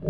A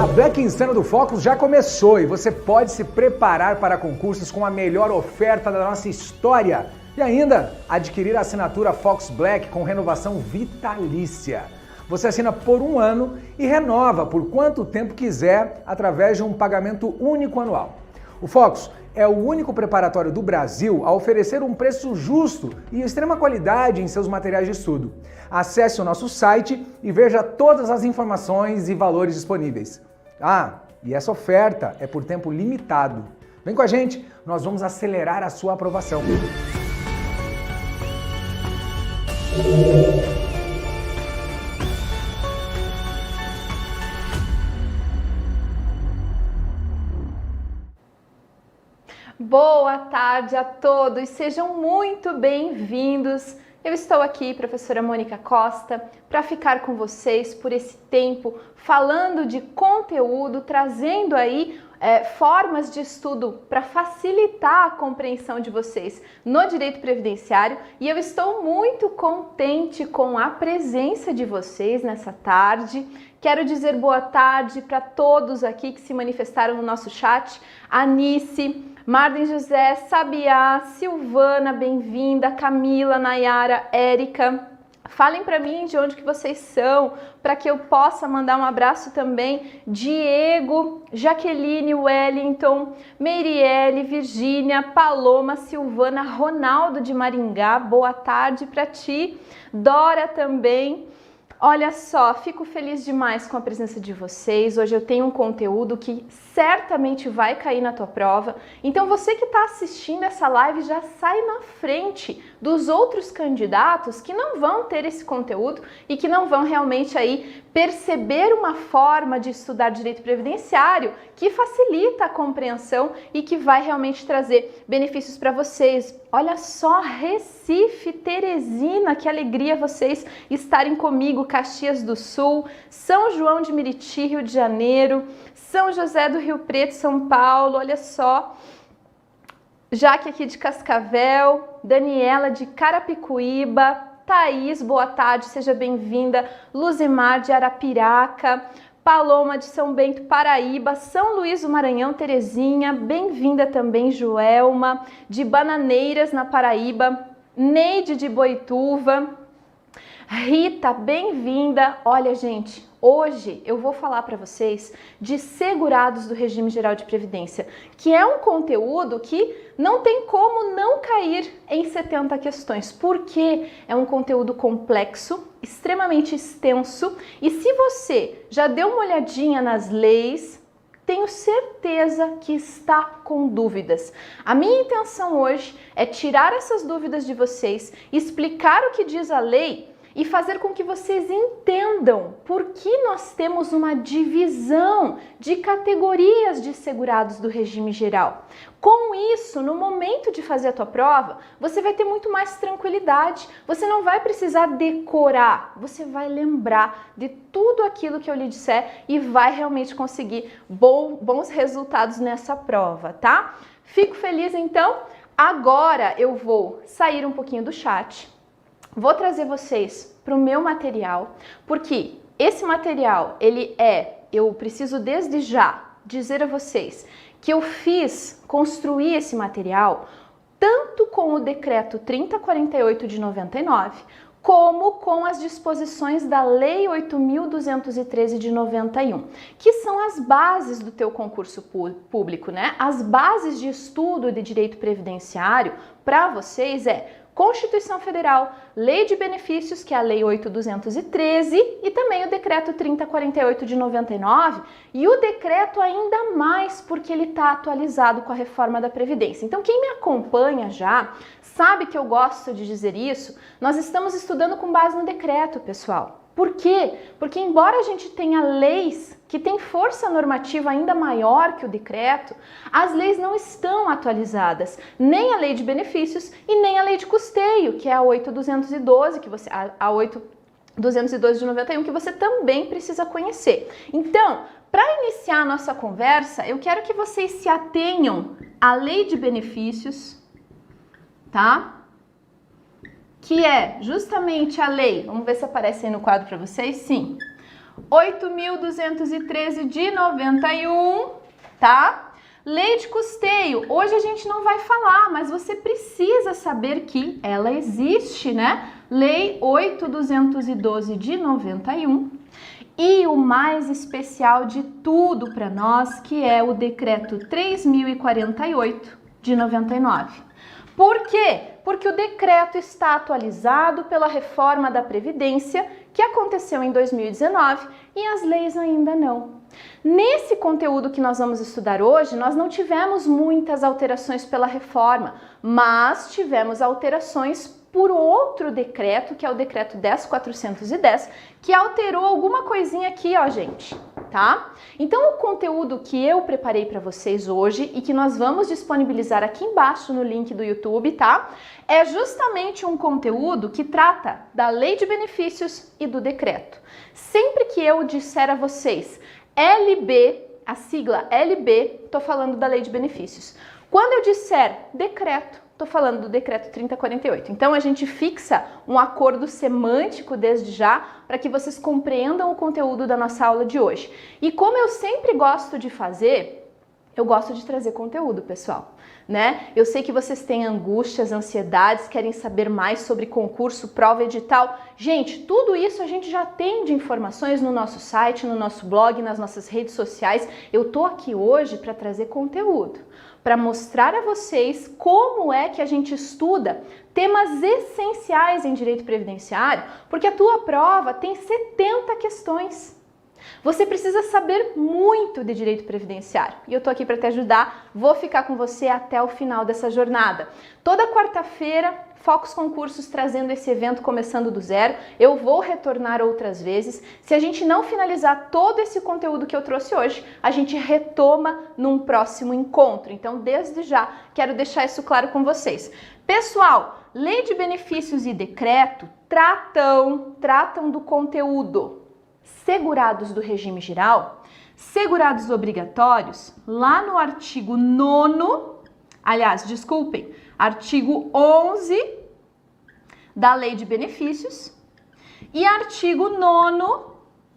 Black Insano do Focus já começou e você pode se preparar para concursos com a melhor oferta da nossa história e ainda adquirir a assinatura Focus Black com renovação vitalícia. Você assina por 1 ano e renova por quanto tempo quiser através de um pagamento único anual. O Focus é o único preparatório do Brasil a oferecer um preço justo e extrema qualidade em seus materiais de estudo. Acesse o nosso site e veja todas as informações e valores disponíveis. Ah, e essa oferta é por tempo limitado. Vem com a gente, nós vamos acelerar a sua aprovação. Boa tarde a todos, sejam muito bem-vindos. Eu estou aqui, professora Mônica Costa, para ficar com vocês por esse tempo, falando de conteúdo, trazendo aí formas de estudo para facilitar a compreensão de vocês no direito previdenciário, e eu estou muito contente com a presença de vocês nessa tarde. Quero dizer boa tarde para todos aqui que se manifestaram no nosso chat. Anice, Marden José, Sabiá, Silvana, bem-vinda, Camila, Nayara, Érica. Falem para mim de onde que vocês são, para que eu possa mandar um abraço também. Diego, Jaqueline, Wellington, Meirielle, Virgínia, Paloma, Silvana, Ronaldo de Maringá, boa tarde para ti. Dora também. Olha só, fico feliz demais com a presença de vocês. Hoje eu tenho um conteúdo que certamente vai cair na tua prova. Então você que está assistindo essa live já sai na frente dos outros candidatos que não vão ter esse conteúdo e que não vão realmente aí perceber uma forma de estudar direito previdenciário que facilita a compreensão e que vai realmente trazer benefícios para vocês. Olha só, Recife, Teresina, que alegria vocês estarem comigo, Caxias do Sul, São João de Meriti, Rio de Janeiro, São José do Rio Preto, São Paulo, olha só, Jaque aqui de Cascavel, Daniela de Carapicuíba, Thaís, boa tarde, seja bem-vinda, Luzimar de Arapiraca, Paloma de São Bento, Paraíba, São Luís do Maranhão, Terezinha, bem-vinda também, Joelma, de Bananeiras, na Paraíba, Neide de Boituva, Rita, bem-vinda. Olha, gente, hoje eu vou falar para vocês de segurados do Regime Geral de Previdência, que é um conteúdo que não tem como não cair em 70 questões, porque é um conteúdo complexo, extremamente extenso, e se você já deu uma olhadinha nas leis, tenho certeza que está com dúvidas. A minha intenção hoje é tirar essas dúvidas de vocês, explicar o que diz a lei e fazer com que vocês entendam por que nós temos uma divisão de categorias de segurados do regime geral. Com isso, no momento de fazer a tua prova, você vai ter muito mais tranquilidade, você não vai precisar decorar, você vai lembrar de tudo aquilo que eu lhe disser e vai realmente conseguir bons resultados nessa prova, tá? Fico feliz então. Agora eu vou sair um pouquinho do chat. Vou trazer vocês para o meu material, porque esse material, eu preciso desde já dizer a vocês que eu construí esse material tanto com o decreto 3048 de 99, como com as disposições da Lei 8.213 de 91, que são as bases do teu concurso público, né? As bases de estudo de direito previdenciário para vocês Constituição Federal, Lei de Benefícios, que é a Lei 8.213, e também o Decreto 3048 de 99, e o decreto ainda mais porque ele está atualizado com a reforma da Previdência. Então, quem me acompanha já sabe que eu gosto de dizer isso, nós estamos estudando com base no decreto, pessoal. Por quê? Porque embora a gente tenha leis que têm força normativa ainda maior que o decreto, as leis não estão atualizadas, nem a Lei de Benefícios e nem a Lei de Custeio, que é a 8.212, a 8.212 de 91, que você também precisa conhecer. Então, para iniciar a nossa conversa, eu quero que vocês se atenham à Lei de Benefícios, tá? que é justamente a lei, vamos ver se aparece aí no quadro para vocês, sim, 8.213 de 91, tá? Lei de custeio, hoje a gente não vai falar, mas você precisa saber que ela existe, né? Lei 8.212 de 91 e o mais especial de tudo para nós, que é o decreto 3.048 de 99. Por quê? Porque o decreto está atualizado pela reforma da Previdência, que aconteceu em 2019, e as leis ainda não. Nesse conteúdo que nós vamos estudar hoje, nós não tivemos muitas alterações pela reforma, mas tivemos alterações por outro decreto, que é o decreto 10.410, que alterou alguma coisinha aqui, ó, gente, tá? Então, o conteúdo que eu preparei para vocês hoje e que nós vamos disponibilizar aqui embaixo no link do YouTube, tá? É justamente um conteúdo que trata da lei de benefícios e do decreto. Sempre que eu disser a vocês LB, a sigla LB, tô falando da lei de benefícios. Quando eu disser decreto, estou falando do decreto 3048. Então, a gente fixa um acordo semântico desde já para que vocês compreendam o conteúdo da nossa aula de hoje. E como eu sempre gosto de fazer, eu gosto de trazer conteúdo, pessoal, né? Eu sei que vocês têm angústias, ansiedades, querem saber mais sobre concurso, prova, edital. Gente, tudo isso a gente já tem de informações no nosso site, no nosso blog, nas nossas redes sociais. Eu tô aqui hoje para trazer conteúdo, para mostrar a vocês como é que a gente estuda temas essenciais em direito previdenciário, porque a tua prova tem 70 questões. Você precisa saber muito de direito previdenciário e eu tô aqui para te ajudar, vou ficar com você até o final dessa jornada. Toda quarta-feira, Focus Concursos trazendo esse evento começando do zero, eu vou retornar outras vezes. Se a gente não finalizar todo esse conteúdo que eu trouxe hoje, a gente retoma num próximo encontro. Então, desde já, quero deixar isso claro com vocês. Pessoal, lei de benefícios e decreto tratam do conteúdo. Segurados do regime geral, segurados obrigatórios, lá no artigo 9º, aliás, desculpem, artigo 11 da Lei de Benefícios e artigo 9º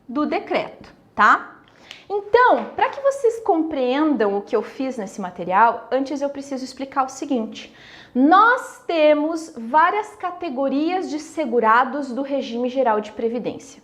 do decreto, tá? Então, para que vocês compreendam o que eu fiz nesse material, antes eu preciso explicar o seguinte. Nós temos várias categorias de segurados do regime geral de previdência.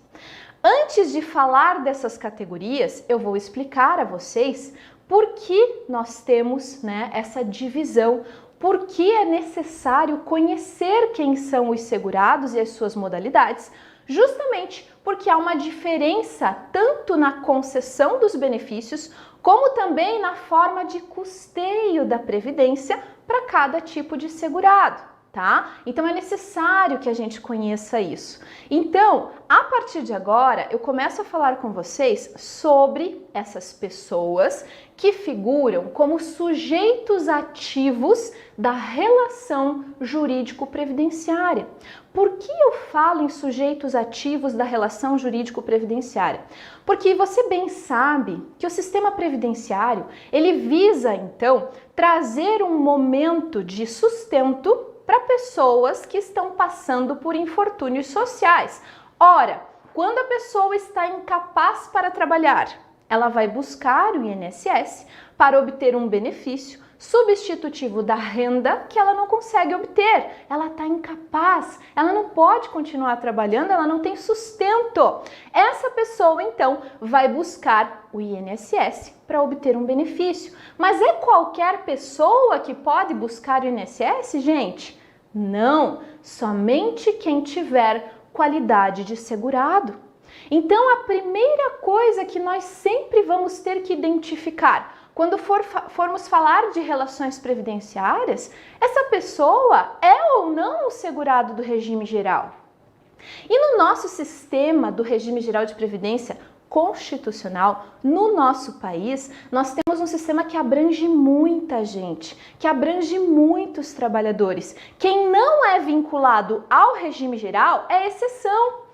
Antes de falar dessas categorias, eu vou explicar a vocês por que nós temos, né, essa divisão, por que é necessário conhecer quem são os segurados e as suas modalidades, justamente porque há uma diferença tanto na concessão dos benefícios, como também na forma de custeio da previdência para cada tipo de segurado. Tá? Então é necessário que a gente conheça isso. Então, a partir de agora, eu começo a falar com vocês sobre essas pessoas que figuram como sujeitos ativos da relação jurídico-previdenciária. Por que eu falo em sujeitos ativos da relação jurídico-previdenciária? Porque você bem sabe que o sistema previdenciário, ele visa, então, trazer um momento de sustento para pessoas que estão passando por infortúnios sociais. Ora, quando a pessoa está incapaz para trabalhar, ela vai buscar o INSS para obter um benefício substitutivo da renda que ela não consegue obter. Ela está incapaz, ela não pode continuar trabalhando, ela não tem sustento. Essa pessoa, então, vai buscar o INSS para obter um benefício. Mas é qualquer pessoa que pode buscar o INSS, gente? Não, somente quem tiver qualidade de segurado. Então, a primeira coisa que nós sempre vamos ter que identificar quando formos falar de relações previdenciárias, essa pessoa é ou não o segurado do regime geral. E no nosso sistema do regime geral de previdência constitucional, no nosso país, nós temos um sistema que abrange muita gente, que abrange muitos trabalhadores. Quem não é vinculado ao regime geral é exceção,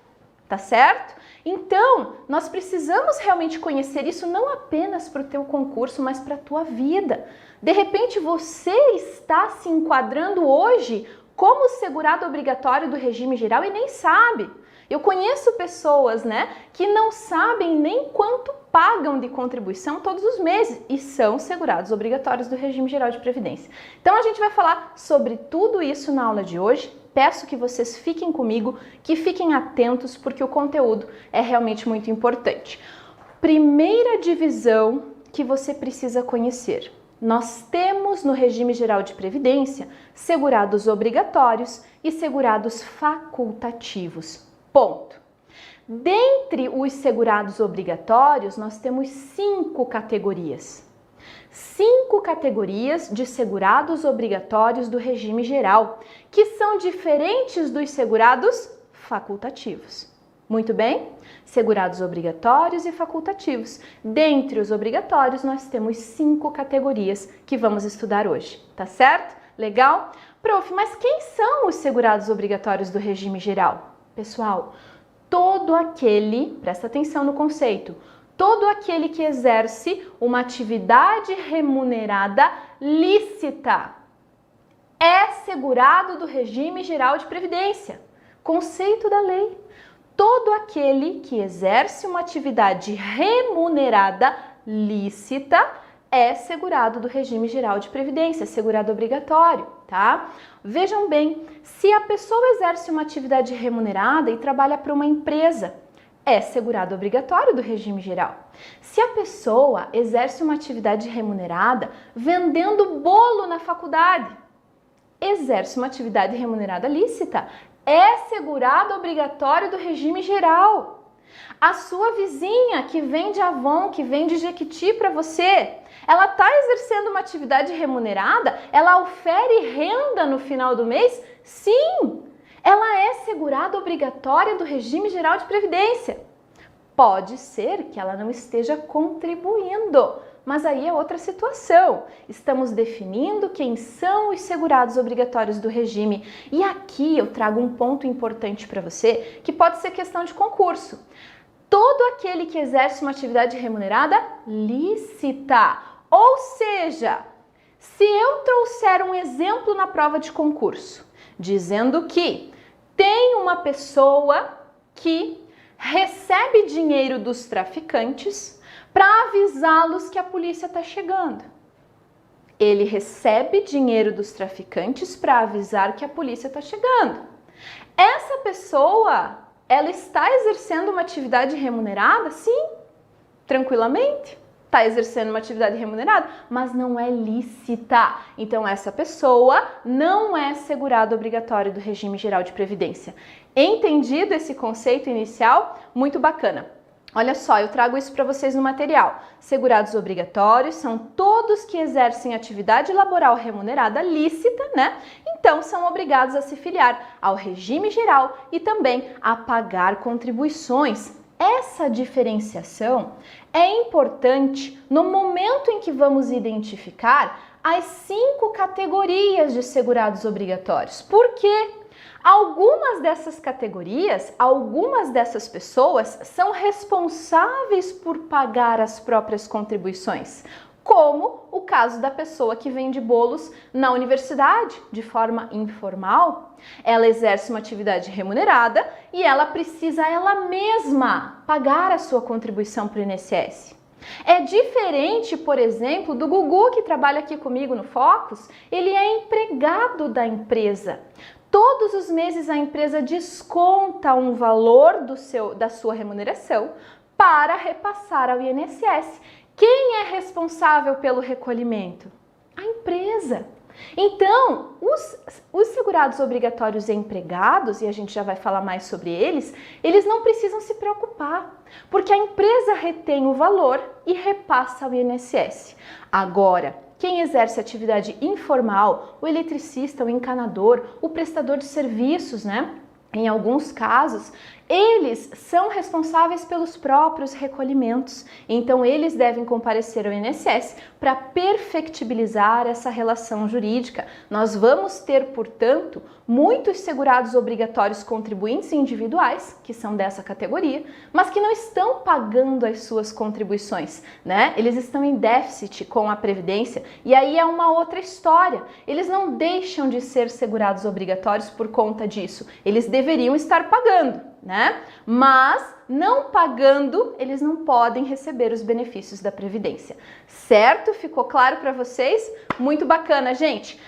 tá certo? Então, nós precisamos realmente conhecer isso não apenas para o teu concurso, mas para a tua vida. De repente, você está se enquadrando hoje como segurado obrigatório do regime geral e nem sabe. Eu conheço pessoas, né, que não sabem nem quanto pagam de contribuição todos os meses e são segurados obrigatórios do regime geral de previdência. Então a gente vai falar sobre tudo isso na aula de hoje. Peço que vocês fiquem comigo, que fiquem atentos, porque o conteúdo é realmente muito importante. Primeira divisão que você precisa conhecer. Nós temos no regime geral de previdência segurados obrigatórios e segurados facultativos. Ponto. Dentre os segurados obrigatórios, nós temos 5 categorias. 5 categorias de segurados obrigatórios do regime geral, que são diferentes dos segurados facultativos. Muito bem? Segurados obrigatórios e facultativos. Dentre os obrigatórios, nós temos 5 categorias que vamos estudar hoje, tá certo? Legal? Prof, mas quem são os segurados obrigatórios do regime geral? Pessoal, todo aquele, presta atenção no conceito, todo aquele que exerce uma atividade remunerada lícita é segurado do regime geral de previdência. Conceito da lei. Todo aquele que exerce uma atividade remunerada lícita é segurado do regime geral de previdência, segurado obrigatório, tá? Vejam bem, se a pessoa exerce uma atividade remunerada e trabalha para uma empresa, é segurado obrigatório do regime geral. Se a pessoa exerce uma atividade remunerada vendendo bolo na faculdade, exerce uma atividade remunerada lícita, é segurado obrigatório do regime geral. A sua vizinha que vende Avon, que vende Jequiti para você, ela está exercendo uma atividade remunerada? Ela ofere renda no final do mês? Sim! Ela é segurada obrigatória do regime geral de previdência. Pode ser que ela não esteja contribuindo, mas aí é outra situação. Estamos definindo quem são os segurados obrigatórios do regime. E aqui eu trago um ponto importante para você, que pode ser questão de concurso. Todo aquele que exerce uma atividade remunerada lícita. Ou seja, se eu trouxer um exemplo na prova de concurso, dizendo que tem uma pessoa que recebe dinheiro dos traficantes para avisá-los que a polícia está chegando. Ele recebe dinheiro dos traficantes para avisar que a polícia está chegando. Essa pessoa, ela está exercendo uma atividade remunerada? Sim, tranquilamente. Está exercendo uma atividade remunerada, mas não é lícita. Então, essa pessoa não é segurado obrigatório do regime geral de previdência. Entendido esse conceito inicial? Muito bacana. Olha só, eu trago isso para vocês no material. Segurados obrigatórios são todos que exercem atividade laboral remunerada lícita, né? Então, são obrigados a se filiar ao regime geral e também a pagar contribuições. Essa diferenciação é importante no momento em que vamos identificar as 5 categorias de segurados obrigatórios. Por quê? Algumas dessas categorias, algumas dessas pessoas são responsáveis por pagar as próprias contribuições, como o caso da pessoa que vende bolos na universidade de forma informal. Ela exerce uma atividade remunerada e ela precisa ela mesma pagar a sua contribuição para o INSS. É diferente, por exemplo, do Gugu, que trabalha aqui comigo no Focus. Ele é empregado da empresa. Todos os meses a empresa desconta um valor da sua remuneração para repassar ao INSS. Quem é responsável pelo recolhimento? A empresa. Então, os segurados obrigatórios empregados, e a gente já vai falar mais sobre eles não precisam se preocupar, porque a empresa retém o valor e repassa ao INSS. Agora, quem exerce atividade informal, o eletricista, o encanador, o prestador de serviços, né? Em alguns casos, Eles são responsáveis pelos próprios recolhimentos, então eles devem comparecer ao INSS para perfectibilizar essa relação jurídica. Nós vamos ter, portanto, muitos segurados obrigatórios contribuintes individuais, que são dessa categoria, mas que não estão pagando as suas contribuições, né? Eles estão em déficit com a Previdência e aí é uma outra história. Eles não deixam de ser segurados obrigatórios por conta disso. Eles deveriam estar pagando, né? Mas não pagando, eles não podem receber os benefícios da Previdência. Certo? Ficou claro para vocês? Muito bacana, gente.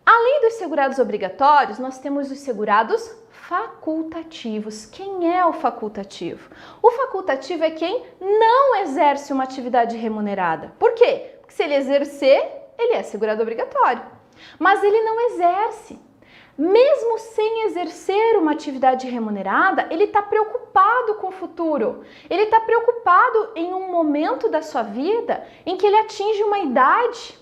Além dos segurados obrigatórios, nós temos os segurados facultativos. Quem é o facultativo? O facultativo é quem não exerce uma atividade remunerada. Por quê? Porque se ele exercer, ele é segurado obrigatório. Mas ele não exerce. Mesmo sem exercer uma atividade remunerada, ele está preocupado com o futuro. Ele está preocupado em um momento da sua vida em que ele atinge uma idade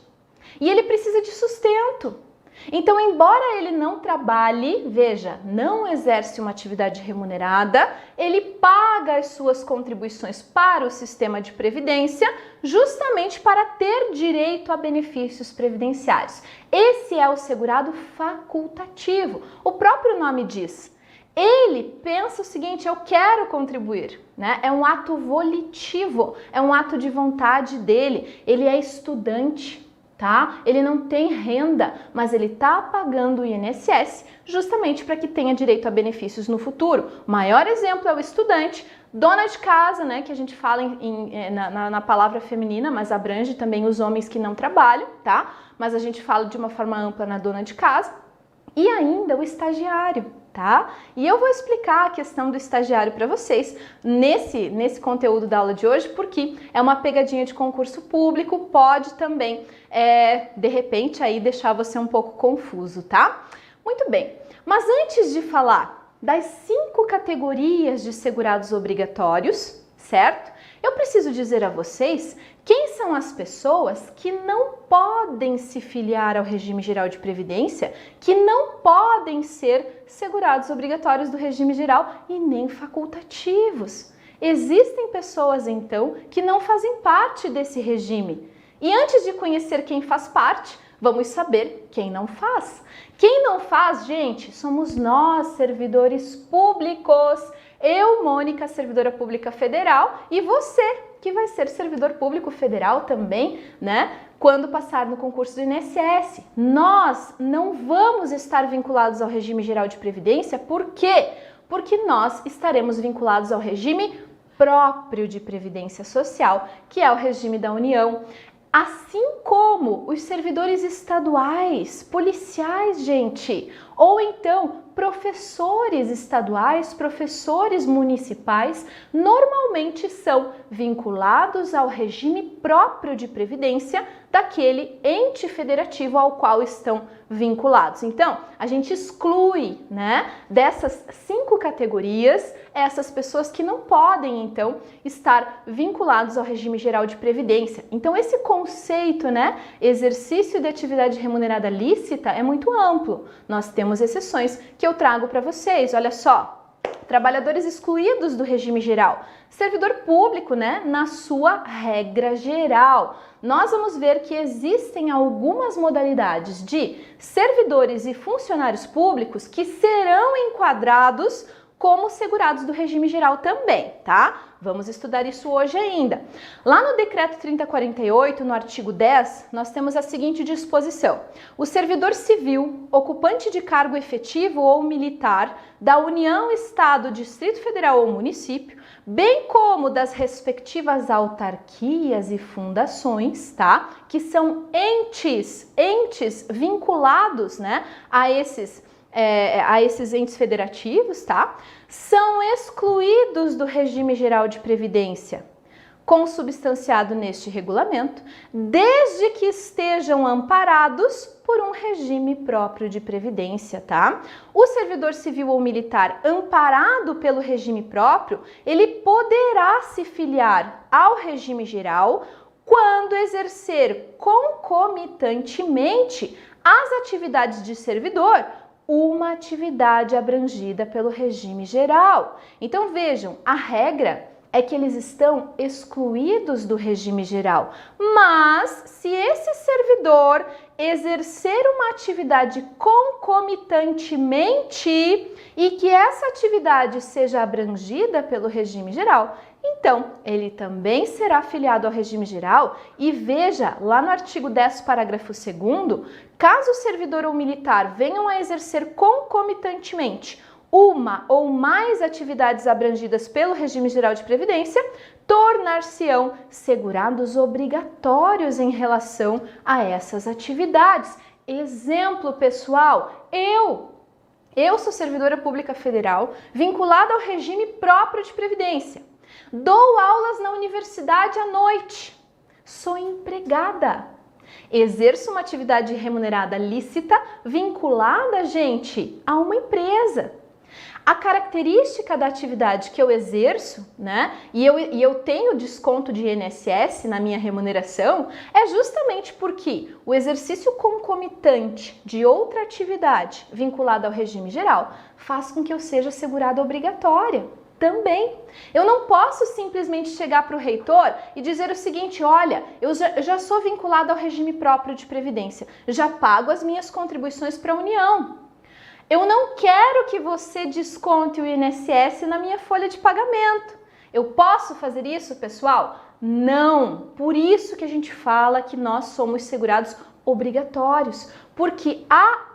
e ele precisa de sustento. Então, embora ele não trabalhe, veja, não exerce uma atividade remunerada, ele paga as suas contribuições para o sistema de previdência justamente para ter direito a benefícios previdenciários. Esse é o segurado facultativo. O próprio nome diz. Ele pensa o seguinte, eu quero contribuir, né? É um ato volitivo, é um ato de vontade dele. Ele é estudante. Tá? Ele não tem renda, mas ele está pagando o INSS justamente para que tenha direito a benefícios no futuro. O maior exemplo é o estudante, dona de casa, né, que a gente fala na palavra feminina, mas abrange também os homens que não trabalham, tá? Mas a gente fala de uma forma ampla na dona de casa. E ainda o estagiário, tá? E eu vou explicar a questão do estagiário para vocês nesse conteúdo da aula de hoje, porque é uma pegadinha de concurso público, pode também, de repente, aí deixar você um pouco confuso, tá? Muito bem, mas antes de falar das 5 categorias de segurados obrigatórios, certo? Eu preciso dizer a vocês quem são as pessoas que não podem se filiar ao regime geral de previdência, que não podem ser segurados obrigatórios do regime geral e nem facultativos. Existem pessoas, então, que não fazem parte desse regime. E antes de conhecer quem faz parte, vamos saber quem não faz. Quem não faz, gente, somos nós, servidores públicos. Eu, Mônica, servidora pública federal, e você, que vai ser servidor público federal também, né? Quando passar no concurso do INSS. Nós não vamos estar vinculados ao regime geral de previdência, por quê? Porque nós estaremos vinculados ao regime próprio de previdência social, que é o regime da União. Assim como os servidores estaduais, policiais, gente, ou então professores estaduais, professores municipais, normalmente são vinculados ao regime próprio de previdência daquele ente federativo ao qual estão vinculados. Então, a gente exclui, né, dessas 5 categorias essas pessoas que não podem, então, estar vinculados ao regime geral de previdência. Então, esse conceito, né, exercício de atividade remunerada lícita é muito amplo. Nós temos exceções que eu trago para vocês. Olha só. Trabalhadores excluídos do regime geral, servidor público, né, na sua regra geral. Nós vamos ver que existem algumas modalidades de servidores e funcionários públicos que serão enquadrados como segurados do regime geral também, tá? Vamos estudar isso hoje ainda. Lá no Decreto 3048, no artigo 10, nós temos a seguinte disposição. O servidor civil, ocupante de cargo efetivo ou militar da União, Estado, Distrito Federal ou município, bem como das respectivas autarquias e fundações, tá? Que são entes vinculados, né, a esses entes federativos, tá? São excluídos do regime geral de previdência, consubstanciado neste regulamento, desde que estejam amparados por um regime próprio de previdência, tá? O servidor civil ou militar amparado pelo regime próprio, ele poderá se filiar ao regime geral quando exercer concomitantemente as atividades de servidor, uma atividade abrangida pelo regime geral. Então vejam, a regra é que eles estão excluídos do regime geral. Mas se esse servidor exercer uma atividade concomitantemente e que essa atividade seja abrangida pelo regime geral, então ele também será afiliado ao regime geral. E veja, lá no artigo 10º, parágrafo 2º, caso o servidor ou militar venham a exercer concomitantemente uma ou mais atividades abrangidas pelo regime geral de previdência, tornar-se-ão segurados obrigatórios em relação a essas atividades. Exemplo, pessoal, eu sou servidora pública federal vinculada ao regime próprio de previdência. Dou aulas na universidade à noite. Sou empregada. Exerço uma atividade remunerada lícita vinculada, gente, a uma empresa. A característica da atividade que eu exerço, né, e eu tenho desconto de INSS na minha remuneração, é justamente porque o exercício concomitante de outra atividade vinculada ao regime geral faz com que eu seja segurada obrigatória também. Eu não posso simplesmente chegar para o reitor e dizer o seguinte: olha, eu já sou vinculada ao regime próprio de previdência, já pago as minhas contribuições para a União. Eu não quero que você desconte o INSS na minha folha de pagamento. Eu posso fazer isso, pessoal? Não. Por isso que a gente fala que nós somos segurados obrigatórios, porque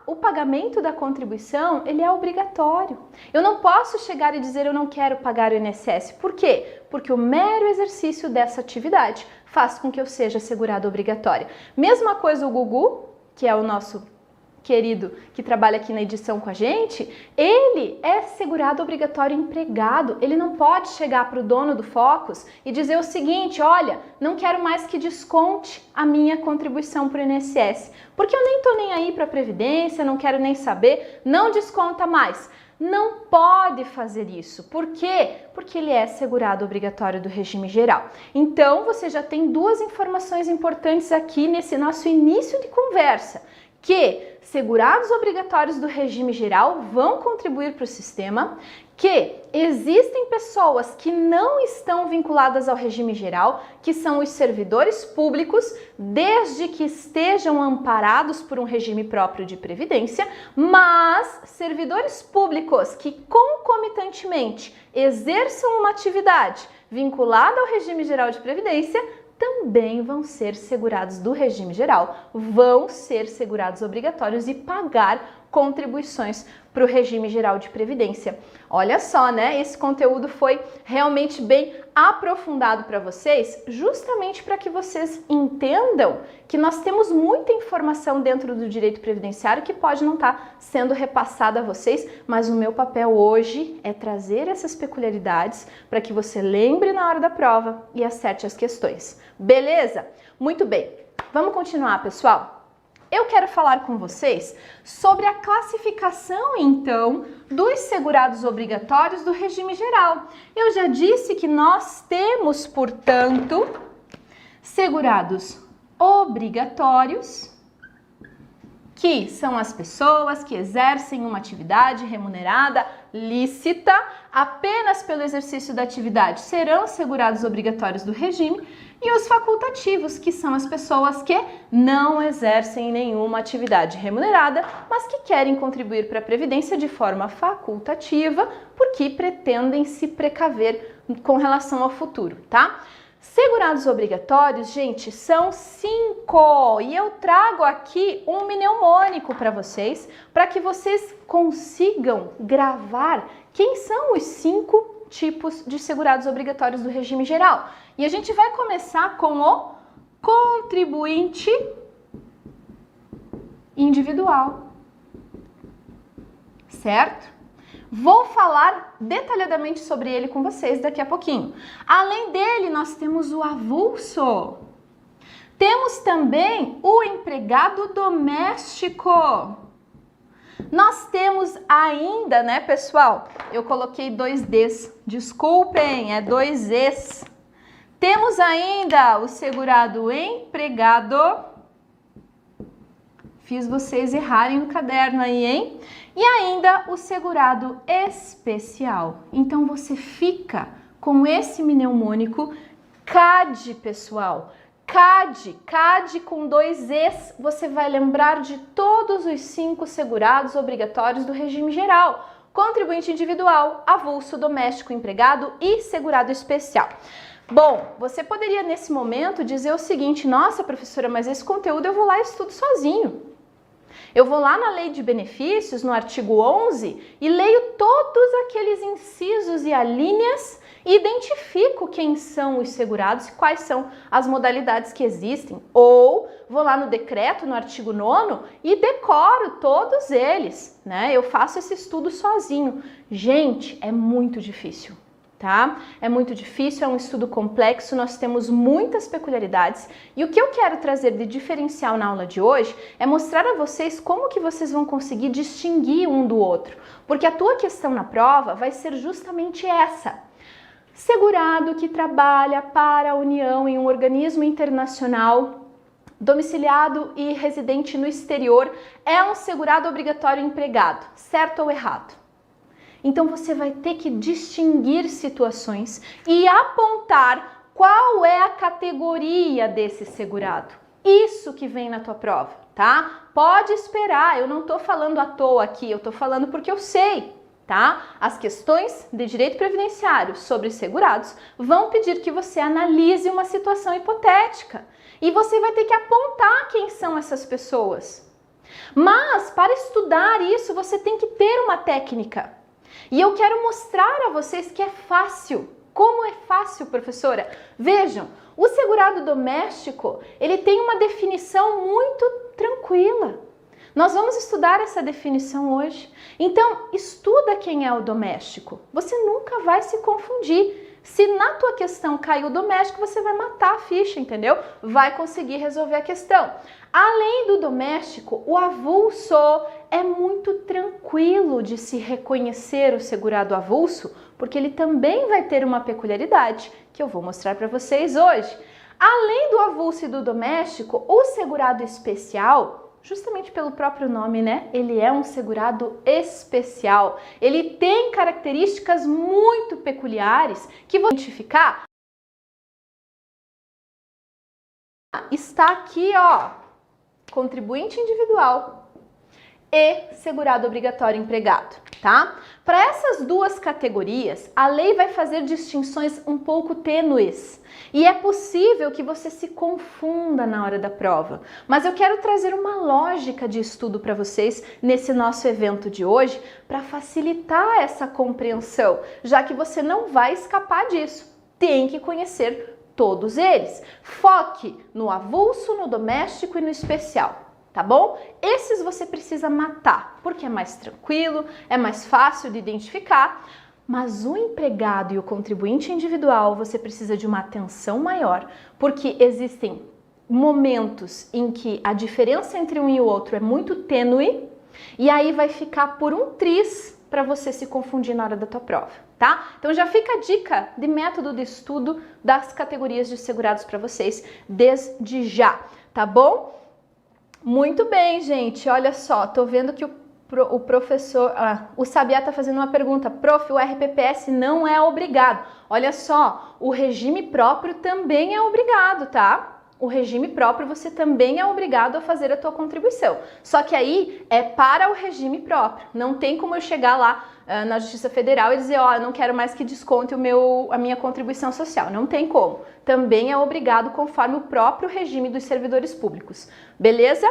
o pagamento da contribuição, ele é obrigatório. Eu não posso chegar e dizer eu não quero pagar o INSS. Por quê? Porque o mero exercício dessa atividade faz com que eu seja segurada obrigatória. Mesma coisa o Gugu, que é o nosso querido que trabalha aqui na edição com a gente, ele é segurado obrigatório empregado. Ele não pode chegar para o dono do Focus e dizer o seguinte: olha, não quero mais que desconte a minha contribuição para o INSS, porque eu nem estou nem aí para a Previdência, não quero nem saber, não desconta mais. Não pode fazer isso. Por quê? Porque ele é segurado obrigatório do regime geral. Então, você já tem duas informações importantes aqui nesse nosso início de conversa, que segurados obrigatórios do regime geral vão contribuir para o sistema, que existem pessoas que não estão vinculadas ao regime geral, que são os servidores públicos, desde que estejam amparados por um regime próprio de previdência, mas servidores públicos que concomitantemente exerçam uma atividade vinculada ao regime geral de previdência também vão ser segurados do regime geral, vão ser segurados obrigatórios e pagar contribuições para o regime geral de previdência. Olha só, né? Esse conteúdo foi realmente bem aprofundado para vocês, justamente para que vocês entendam que nós temos muita informação dentro do direito previdenciário que pode não estar sendo repassada a vocês, mas o meu papel hoje é trazer essas peculiaridades para que você lembre na hora da prova e acerte as questões. Beleza? Muito bem. Vamos continuar, pessoal? Eu quero falar com vocês sobre a classificação, então, dos segurados obrigatórios do regime geral. Eu já disse que nós temos, portanto, segurados obrigatórios, que são as pessoas que exercem uma atividade remunerada lícita, apenas pelo exercício da atividade serão segurados obrigatórios do regime, e os facultativos, que são as pessoas que não exercem nenhuma atividade remunerada, mas que querem contribuir para a Previdência de forma facultativa, porque pretendem se precaver com relação ao futuro, tá? Segurados obrigatórios, gente, são 5, e eu trago aqui um mnemônico para vocês, para que vocês consigam gravar quem são os 5 tipos de segurados obrigatórios do regime geral. E a gente vai começar com o contribuinte individual, certo? Vou falar detalhadamente sobre ele com vocês daqui a pouquinho. Além dele, nós temos o avulso. Temos também o empregado doméstico. Nós temos ainda, né, pessoal? Eu coloquei 2 Ds. Desculpem, é 2 Es. Temos ainda o segurado empregado Fiz vocês errarem no caderno aí, hein? E ainda o segurado especial. Então você fica com esse mnemônico CAD, pessoal. CAD com 2 Es, você vai lembrar de todos os 5 segurados obrigatórios do regime geral: contribuinte individual, avulso, doméstico, empregado e segurado especial. Bom, você poderia nesse momento dizer o seguinte: nossa, professora, mas esse conteúdo eu vou lá e estudo sozinho. Eu vou lá na Lei de Benefícios, no artigo 11, e leio todos aqueles incisos e alíneas e identifico quem são os segurados e quais são as modalidades que existem. Ou vou lá no decreto, no artigo 9º, e decoro todos eles, né? Eu faço esse estudo sozinho. Gente, é muito difícil. Tá? É muito difícil, é um estudo complexo, nós temos muitas peculiaridades e o que eu quero trazer de diferencial na aula de hoje é mostrar a vocês como que vocês vão conseguir distinguir um do outro, porque a tua questão na prova vai ser justamente essa: segurado que trabalha para a União em um organismo internacional, domiciliado e residente no exterior, é um segurado obrigatório empregado, certo ou errado? Então você vai ter que distinguir situações e apontar qual é a categoria desse segurado. Isso que vem na tua prova, tá? Pode esperar, eu não tô falando à toa aqui, eu tô falando porque eu sei, tá? As questões de direito previdenciário sobre segurados vão pedir que você analise uma situação hipotética e você vai ter que apontar quem são essas pessoas. Mas para estudar isso você tem que ter uma técnica. E eu quero mostrar a vocês que é fácil. Como é fácil, professora? Vejam, o segurado doméstico, ele tem uma definição muito tranquila. Nós vamos estudar essa definição hoje. Então, estuda quem é o doméstico. Você nunca vai se confundir. Se na tua questão caiu o doméstico, você vai matar a ficha, entendeu? Vai conseguir resolver a questão. Além do doméstico, o avulso é muito tranquilo de se reconhecer o segurado avulso, porque ele também vai ter uma peculiaridade que eu vou mostrar para vocês hoje. Além do avulso e do doméstico, o segurado especial, justamente pelo próprio nome, né? Ele é um segurado especial. Ele tem características muito peculiares que vou identificar. Está aqui, ó, contribuinte individual e segurado obrigatório empregado, tá? Para essas duas categorias, a lei vai fazer distinções um pouco tênues e é possível que você se confunda na hora da prova. Mas eu quero trazer uma lógica de estudo para vocês nesse nosso evento de hoje para facilitar essa compreensão, já que você não vai escapar disso. Tem que conhecer todos eles. Foque no avulso, no doméstico e no especial. Tá bom? Esses você precisa matar, porque é mais tranquilo, é mais fácil de identificar, mas o empregado e o contribuinte individual você precisa de uma atenção maior, porque existem momentos em que a diferença entre um e o outro é muito tênue, e aí vai ficar por um triz para você se confundir na hora da tua prova, tá? Então já fica a dica de método de estudo das categorias de segurados para vocês desde já, tá bom? Muito bem, gente, olha só, tô vendo que o professor, o Sabiá tá fazendo uma pergunta: prof, o RPPS não é obrigado. Olha só, o regime próprio também é obrigado, tá? O regime próprio você também é obrigado a fazer a tua contribuição. Só que aí é para o regime próprio. Não tem como eu chegar lá na Justiça Federal e dizer, ó, eu não quero mais que desconte a minha contribuição social. Não tem como. Também é obrigado conforme o próprio regime dos servidores públicos. Beleza?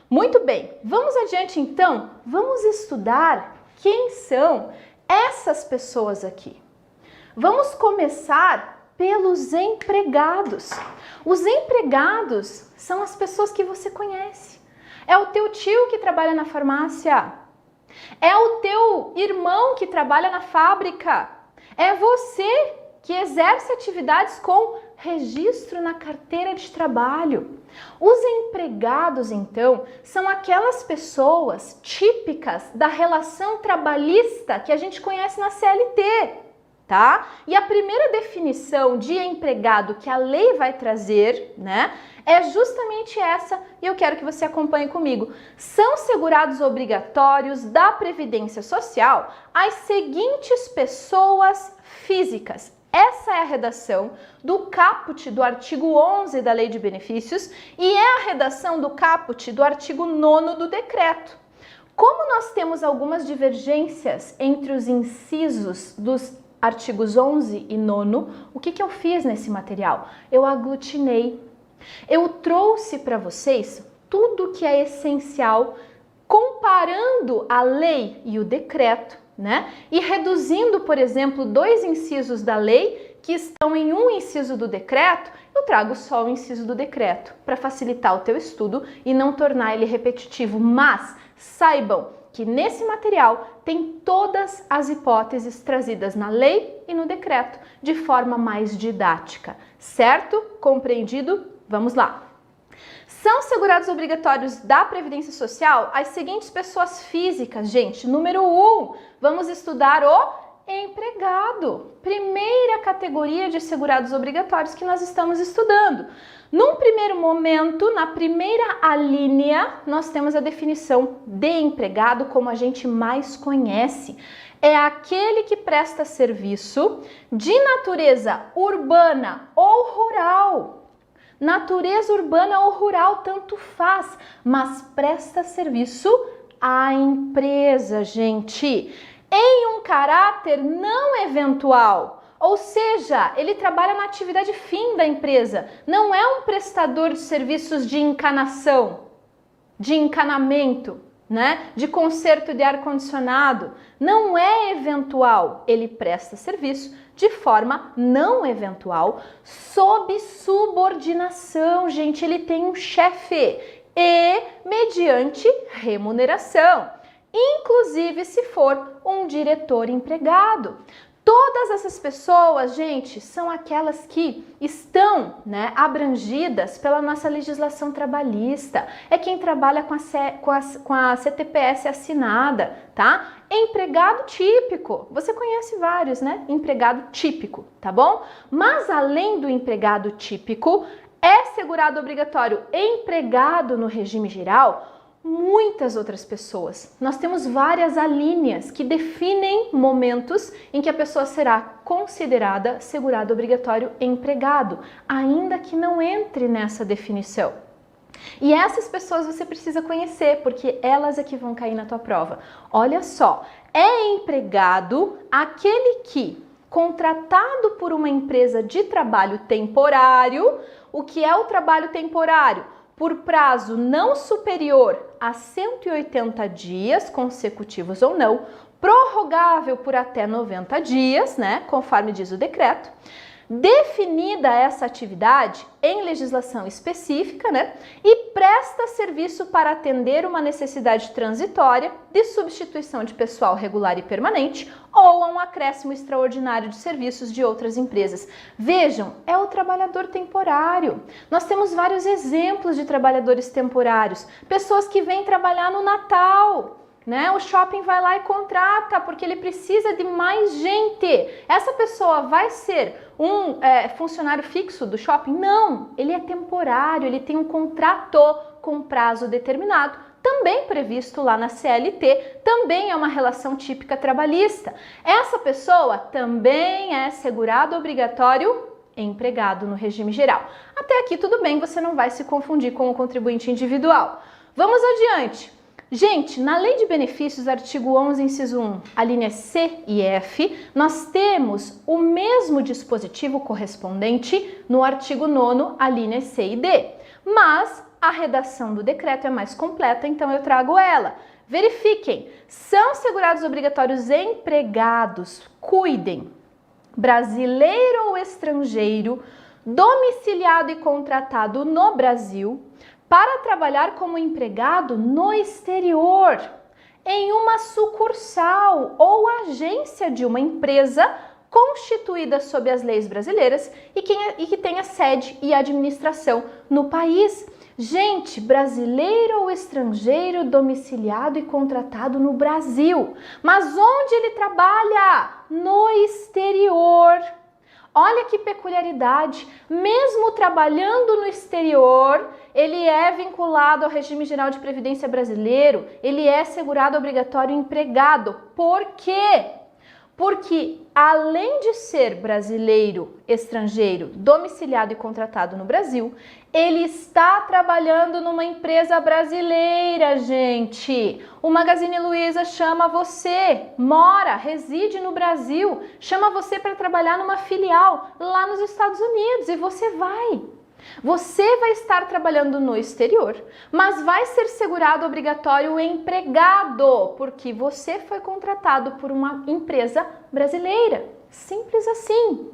Muito bem. Vamos adiante então? Vamos estudar quem são essas pessoas aqui. Vamos começar pelos empregados. Os empregados são as pessoas que você conhece. É o teu tio que trabalha na farmácia. É o teu irmão que trabalha na fábrica. É você que exerce atividades com registro na carteira de trabalho. Os empregados, então, são aquelas pessoas típicas da relação trabalhista que a gente conhece na CLT. tá? E a primeira definição de empregado que a lei vai trazer, né, é justamente essa, e eu quero que você acompanhe comigo. São segurados obrigatórios da Previdência Social as seguintes pessoas físicas. Essa é a redação do caput do artigo 11 da Lei de Benefícios e é a redação do caput do artigo 9º do decreto. Como nós temos algumas divergências entre os incisos dos artigos 11 e 9º, o que eu fiz nesse material? Eu aglutinei. Eu trouxe para vocês tudo que é essencial, comparando a lei e o decreto, né? E reduzindo, por exemplo, 2 incisos da lei que estão em um inciso do decreto, eu trago só o inciso do decreto para facilitar o teu estudo e não tornar ele repetitivo. Mas saibam que nesse material tem todas as hipóteses trazidas na lei e no decreto de forma mais didática, certo? Compreendido? Vamos lá. São segurados obrigatórios da Previdência Social as seguintes pessoas físicas, gente. Número 1, vamos estudar o empregado. Primeira categoria de segurados obrigatórios que nós estamos estudando. Num primeiro momento, na primeira alínea, nós temos a definição de empregado como a gente mais conhece. É aquele que presta serviço de natureza urbana ou rural. Natureza urbana ou rural, tanto faz, mas presta serviço à empresa, gente, em um caráter não eventual. Ou seja, ele trabalha na atividade fim da empresa, não é um prestador de serviços de encanação, de encanamento, né? De conserto de ar-condicionado. Não é eventual, ele presta serviço de forma não eventual, sob subordinação, gente, ele tem um chefe e mediante remuneração, inclusive se for um diretor empregado. Todas essas pessoas, gente, são aquelas que estão, né, abrangidas pela nossa legislação trabalhista. É quem trabalha com a CTPS assinada, tá? Empregado típico. Você conhece vários, né? Empregado típico, tá bom? Mas além do empregado típico, é segurado obrigatório empregado no regime geral muitas outras pessoas. Nós temos várias alíneas que definem momentos em que a pessoa será considerada segurado obrigatório empregado, ainda que não entre nessa definição. E essas pessoas você precisa conhecer, porque elas é que vão cair na tua prova. Olha só, é empregado aquele que, contratado por uma empresa de trabalho temporário, o que é o trabalho temporário? Por prazo não superior a 180 dias consecutivos ou não, prorrogável por até 90 dias, né, conforme diz o decreto, definida essa atividade em legislação específica, né, e presta serviço para atender uma necessidade transitória de substituição de pessoal regular e permanente ou a um acréscimo extraordinário de serviços de outras empresas. Vejam, é o trabalhador temporário. Nós temos vários exemplos de trabalhadores temporários, pessoas que vêm trabalhar no Natal, né? O shopping vai lá e contrata porque ele precisa de mais gente. Essa pessoa vai ser um funcionário fixo do shopping? Não, ele é temporário, ele tem um contrato com prazo determinado, também previsto lá na CLT, também é uma relação típica trabalhista. Essa pessoa também é segurado obrigatório empregado no regime geral. Até aqui tudo bem, você não vai se confundir com o contribuinte individual. Vamos adiante. Gente, na Lei de Benefícios, artigo 11, inciso 1, a linha C e F, nós temos o mesmo dispositivo correspondente no artigo 9º, a linha C e D. Mas a redação do decreto é mais completa, então eu trago ela. Verifiquem, são segurados obrigatórios empregados, cuidem, brasileiro ou estrangeiro, domiciliado e contratado no Brasil, para trabalhar como empregado no exterior, em uma sucursal ou agência de uma empresa constituída sob as leis brasileiras e que tenha sede e administração no país. Gente, brasileiro ou estrangeiro domiciliado e contratado no Brasil. Mas onde ele trabalha? No exterior. Olha que peculiaridade, mesmo trabalhando no exterior, ele é vinculado ao regime geral de previdência brasileiro, ele é segurado obrigatório empregado. Por quê? Porque além de ser brasileiro, estrangeiro, domiciliado e contratado no Brasil, ele está trabalhando numa empresa brasileira, gente. O Magazine Luiza chama você, mora, reside no Brasil, chama você para trabalhar numa filial lá nos Estados Unidos e você vai. Você vai estar trabalhando no exterior, mas vai ser segurado obrigatório empregado, porque você foi contratado por uma empresa brasileira. Simples assim.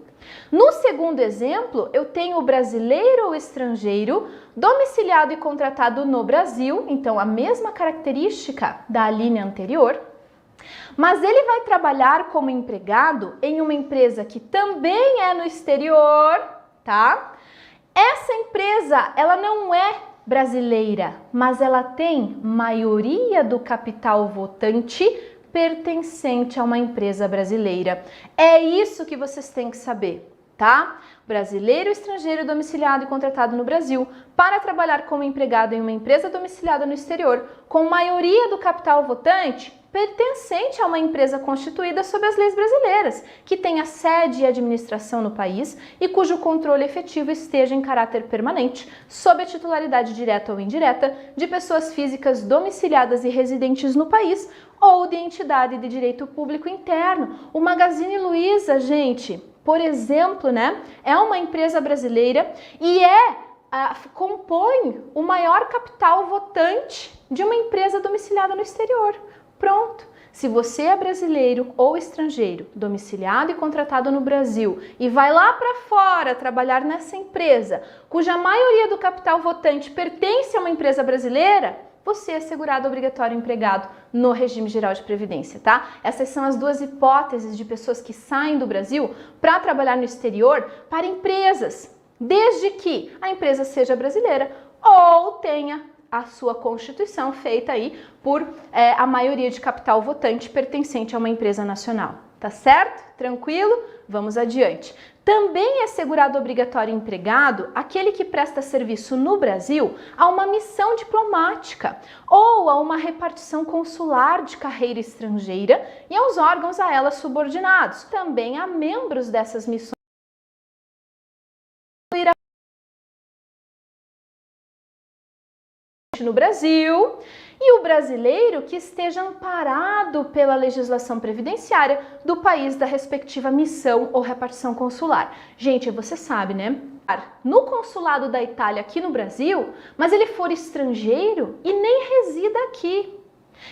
No segundo exemplo, eu tenho o brasileiro ou estrangeiro domiciliado e contratado no Brasil, então a mesma característica da linha anterior, mas ele vai trabalhar como empregado em uma empresa que também é no exterior, tá? Essa empresa, ela não é brasileira, mas ela tem maioria do capital votante pertencente a uma empresa brasileira. É isso que vocês têm que saber, tá? Brasileiro, estrangeiro, domiciliado e contratado no Brasil para trabalhar como empregado em uma empresa domiciliada no exterior, com maioria do capital votante pertencente a uma empresa constituída sob as leis brasileiras, que tenha sede e administração no país e cujo controle efetivo esteja em caráter permanente, sob a titularidade direta ou indireta de pessoas físicas domiciliadas e residentes no país ou de entidade de direito público interno. O Magazine Luiza, gente, por exemplo, né, é uma empresa brasileira e compõe o maior capital votante de uma empresa domiciliada no exterior. Pronto! Se você é brasileiro ou estrangeiro, domiciliado e contratado no Brasil e vai lá para fora trabalhar nessa empresa, cuja maioria do capital votante pertence a uma empresa brasileira, você é segurado obrigatório empregado no regime geral de previdência, tá? Essas são as duas hipóteses de pessoas que saem do Brasil para trabalhar no exterior para empresas, desde que a empresa seja brasileira ou tenha a sua constituição feita aí por a maioria de capital votante pertencente a uma empresa nacional. Tá certo? Tranquilo? Vamos adiante. Também é segurado obrigatório empregado aquele que presta serviço no Brasil a uma missão diplomática ou a uma repartição consular de carreira estrangeira e aos órgãos a ela subordinados. Também há membros dessas missões no Brasil e o brasileiro que esteja amparado pela legislação previdenciária do país da respectiva missão ou repartição consular. Gente, você sabe, né? No consulado da Itália aqui no Brasil, mas ele for estrangeiro e nem resida aqui.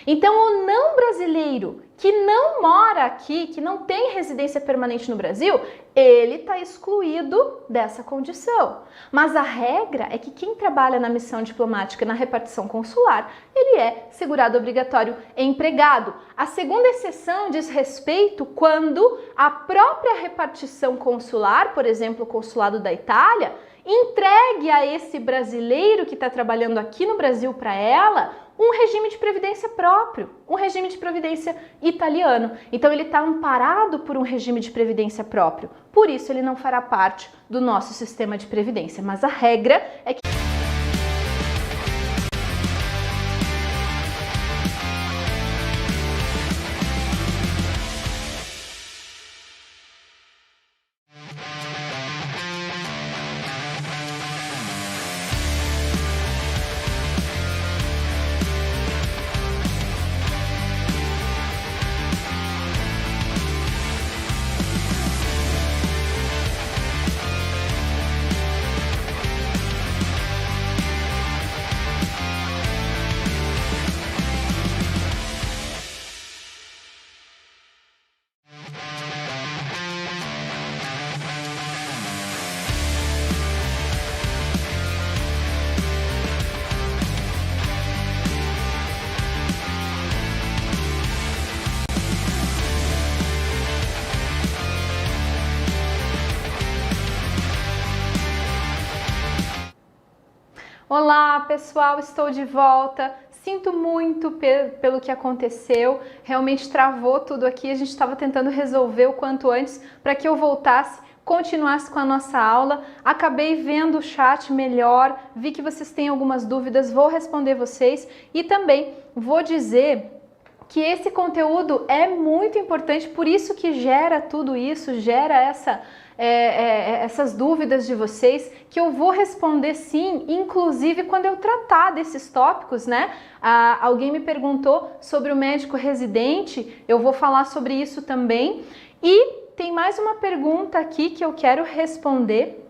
Então, o não brasileiro que não mora aqui, que não tem residência permanente no Brasil, ele está excluído dessa condição. Mas a regra é que quem trabalha na missão diplomática e na repartição consular, ele é segurado obrigatório empregado. A segunda exceção diz respeito quando a própria repartição consular, por exemplo, o consulado da Itália, entregue a esse brasileiro que está trabalhando aqui no Brasil para ela um regime de previdência próprio, um regime de previdência italiano. Então ele está amparado por um regime de previdência próprio. Por isso ele não fará parte do nosso sistema de previdência. Mas a regra é que Olá, pessoal, estou de volta. Sinto muito pelo que aconteceu. Realmente travou tudo aqui. A gente estava tentando resolver o quanto antes para que eu voltasse, continuasse com a nossa aula. Acabei vendo o chat melhor, vi que vocês têm algumas dúvidas, vou responder vocês e também vou dizer que esse conteúdo é muito importante, por isso que gera tudo isso, gera essas dúvidas de vocês, que eu vou responder sim, inclusive quando eu tratar desses tópicos, né? Alguém me perguntou sobre o médico residente, eu vou falar sobre isso também. E tem mais uma pergunta aqui que eu quero responder,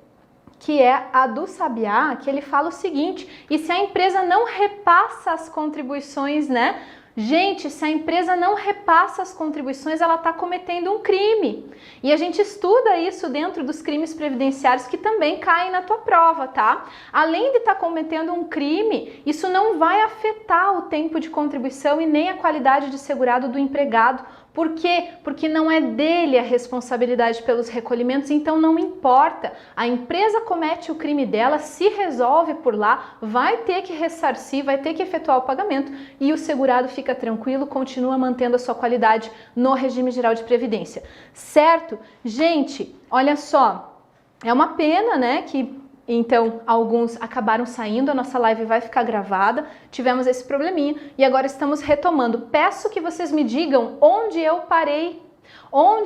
que é a do Sabiá, que ele fala o seguinte: e se a empresa não repassa as contribuições, né? Gente, se a empresa não repassa as contribuições, ela está cometendo um crime. E a gente estuda isso dentro dos crimes previdenciários que também caem na tua prova, tá? Além de estar cometendo um crime, isso não vai afetar o tempo de contribuição e nem a qualidade de segurado do empregado. Por quê? Porque não é dele a responsabilidade pelos recolhimentos, então não importa. A empresa comete o crime dela, se resolve por lá, vai ter que ressarcir, vai ter que efetuar o pagamento e o segurado fica tranquilo, continua mantendo a sua qualidade no regime geral de previdência. Certo? Gente, olha só, é uma pena, né, que então alguns acabaram saindo, a nossa live vai ficar gravada, tivemos esse probleminha e agora estamos retomando. Peço que vocês me digam onde eu parei,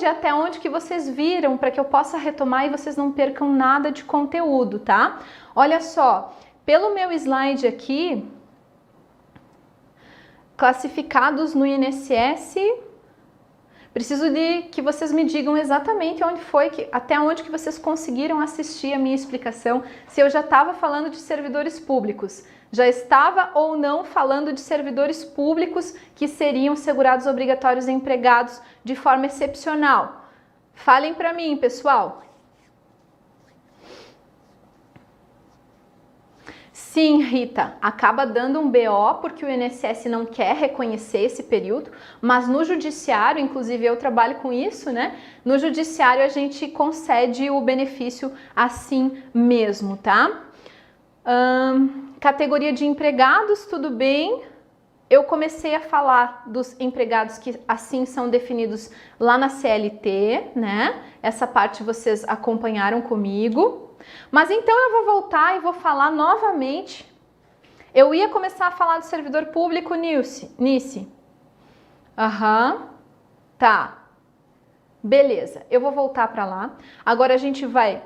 até onde que vocês viram, para que eu possa retomar e vocês não percam nada de conteúdo, tá? Olha só, pelo meu slide aqui, classificados no INSS, preciso de que vocês me digam exatamente onde foi, até onde que vocês conseguiram assistir a minha explicação, se eu já estava falando de servidores públicos. Já estava ou não falando de servidores públicos que seriam segurados obrigatórios e empregados de forma excepcional? Falem para mim, pessoal. Sim, Rita, acaba dando um BO porque o INSS não quer reconhecer esse período, mas no judiciário, inclusive eu trabalho com isso, né? No judiciário a gente concede o benefício assim mesmo, tá? Categoria de empregados, tudo bem. Eu comecei a falar dos empregados que assim são definidos lá na CLT, né? Essa parte vocês acompanharam comigo. Mas então eu vou voltar e vou falar novamente. Eu ia começar a falar do servidor público, Nice. Tá. Beleza, eu vou voltar para lá. Agora a gente vai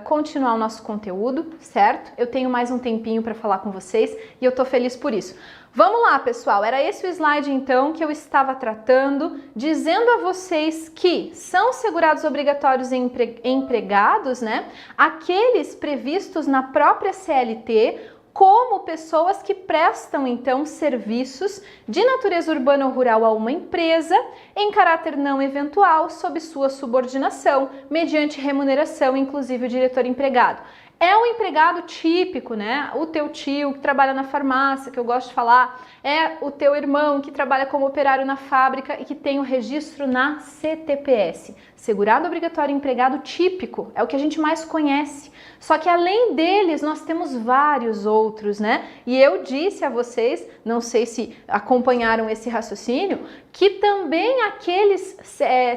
continuar o nosso conteúdo, certo? Eu tenho mais um tempinho para falar com vocês e eu tô feliz por isso. Vamos lá, pessoal, era esse o slide então que eu estava tratando, dizendo a vocês que são segurados obrigatórios e empregados, né? Aqueles previstos na própria CLT, como pessoas que prestam então serviços de natureza urbana ou rural a uma empresa em caráter não eventual sob sua subordinação, mediante remuneração, inclusive o diretor empregado. É um empregado típico, né? O teu tio que trabalha na farmácia, que eu gosto de falar, é o teu irmão que trabalha como operário na fábrica e que tem o registro na CTPS. Segurado obrigatório empregado típico, é o que a gente mais conhece. Só que além deles, nós temos vários outros, né? E eu disse a vocês, não sei se acompanharam esse raciocínio, que também aqueles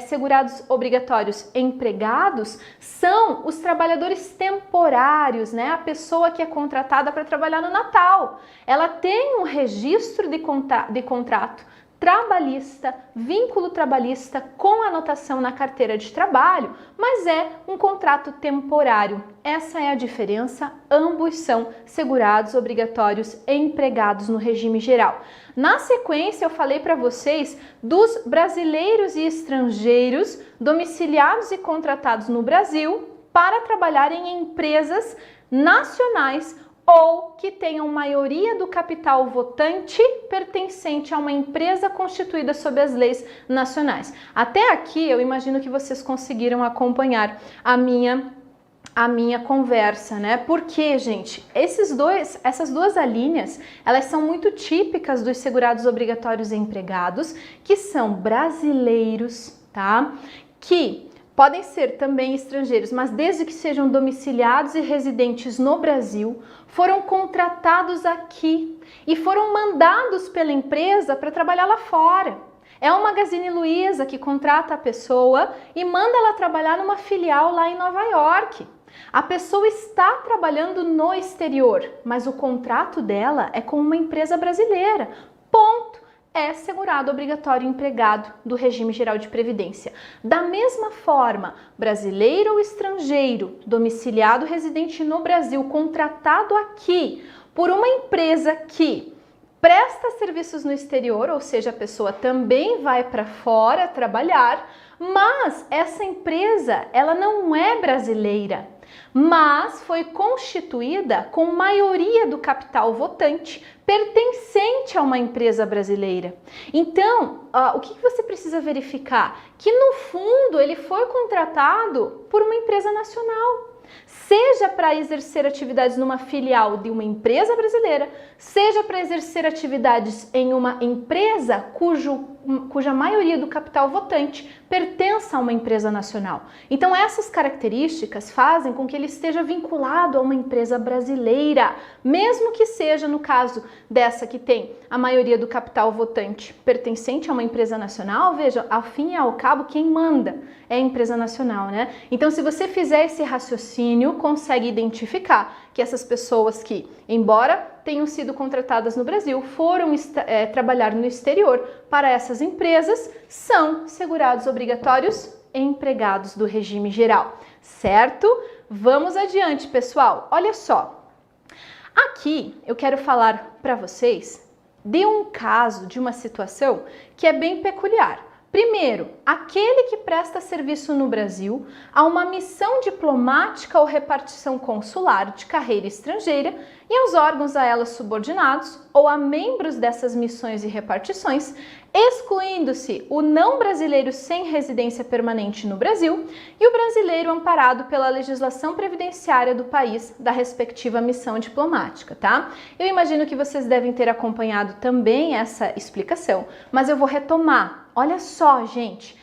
segurados obrigatórios empregados são os trabalhadores temporários, né? A pessoa que é contratada para trabalhar no Natal. Ela tem um registro de contrato trabalhista, vínculo trabalhista com anotação na carteira de trabalho, mas é um contrato temporário. Essa é a diferença, ambos são segurados obrigatórios empregados no regime geral. Na sequência, eu falei para vocês dos brasileiros e estrangeiros domiciliados e contratados no Brasil para trabalharem em empresas nacionais ou que tenham maioria do capital votante pertencente a uma empresa constituída sob as leis nacionais. Até aqui, eu imagino que vocês conseguiram acompanhar a minha conversa, né? Porque, gente, essas duas alíneas, elas são muito típicas dos segurados obrigatórios e empregados, que são brasileiros, tá? Que podem ser também estrangeiros, mas desde que sejam domiciliados e residentes no Brasil, foram contratados aqui e foram mandados pela empresa para trabalhar lá fora. É o Magazine Luiza que contrata a pessoa e manda ela trabalhar numa filial lá em Nova York. A pessoa está trabalhando no exterior, mas o contrato dela é com uma empresa brasileira. Ponto. É segurado obrigatório empregado do regime geral de previdência. Da mesma forma, brasileiro ou estrangeiro, domiciliado residente no Brasil, contratado aqui por uma empresa que presta serviços no exterior, ou seja, a pessoa também vai para fora trabalhar, mas essa empresa, ela não é brasileira, mas foi constituída com maioria do capital votante pertencente a uma empresa brasileira. Então, o que você precisa verificar? Que no fundo ele foi contratado por uma empresa nacional. Seja para exercer atividades numa filial de uma empresa brasileira, seja para exercer atividades em uma empresa cuja maioria do capital votante pertença a uma empresa nacional. Então essas características fazem com que ele esteja vinculado a uma empresa brasileira, mesmo que seja no caso dessa que tem a maioria do capital votante pertencente a uma empresa nacional. Veja, ao fim e ao cabo, quem manda é a empresa nacional, né? Então, se você fizer esse raciocínio, consegue identificar que essas pessoas que, embora tenham sido contratadas no Brasil, foram trabalhar no exterior para essas empresas, são segurados obrigatórios empregados do regime geral, certo? Vamos adiante, pessoal. Olha só, aqui eu quero falar para vocês de um caso, de uma situação que é bem peculiar. Primeiro, aquele que presta serviço no Brasil a uma missão diplomática ou repartição consular de carreira estrangeira e aos órgãos a elas subordinados ou a membros dessas missões e repartições, excluindo-se o não brasileiro sem residência permanente no Brasil e o brasileiro amparado pela legislação previdenciária do país da respectiva missão diplomática, tá? Eu imagino que vocês devem ter acompanhado também essa explicação, mas eu vou retomar. Olha só, gente,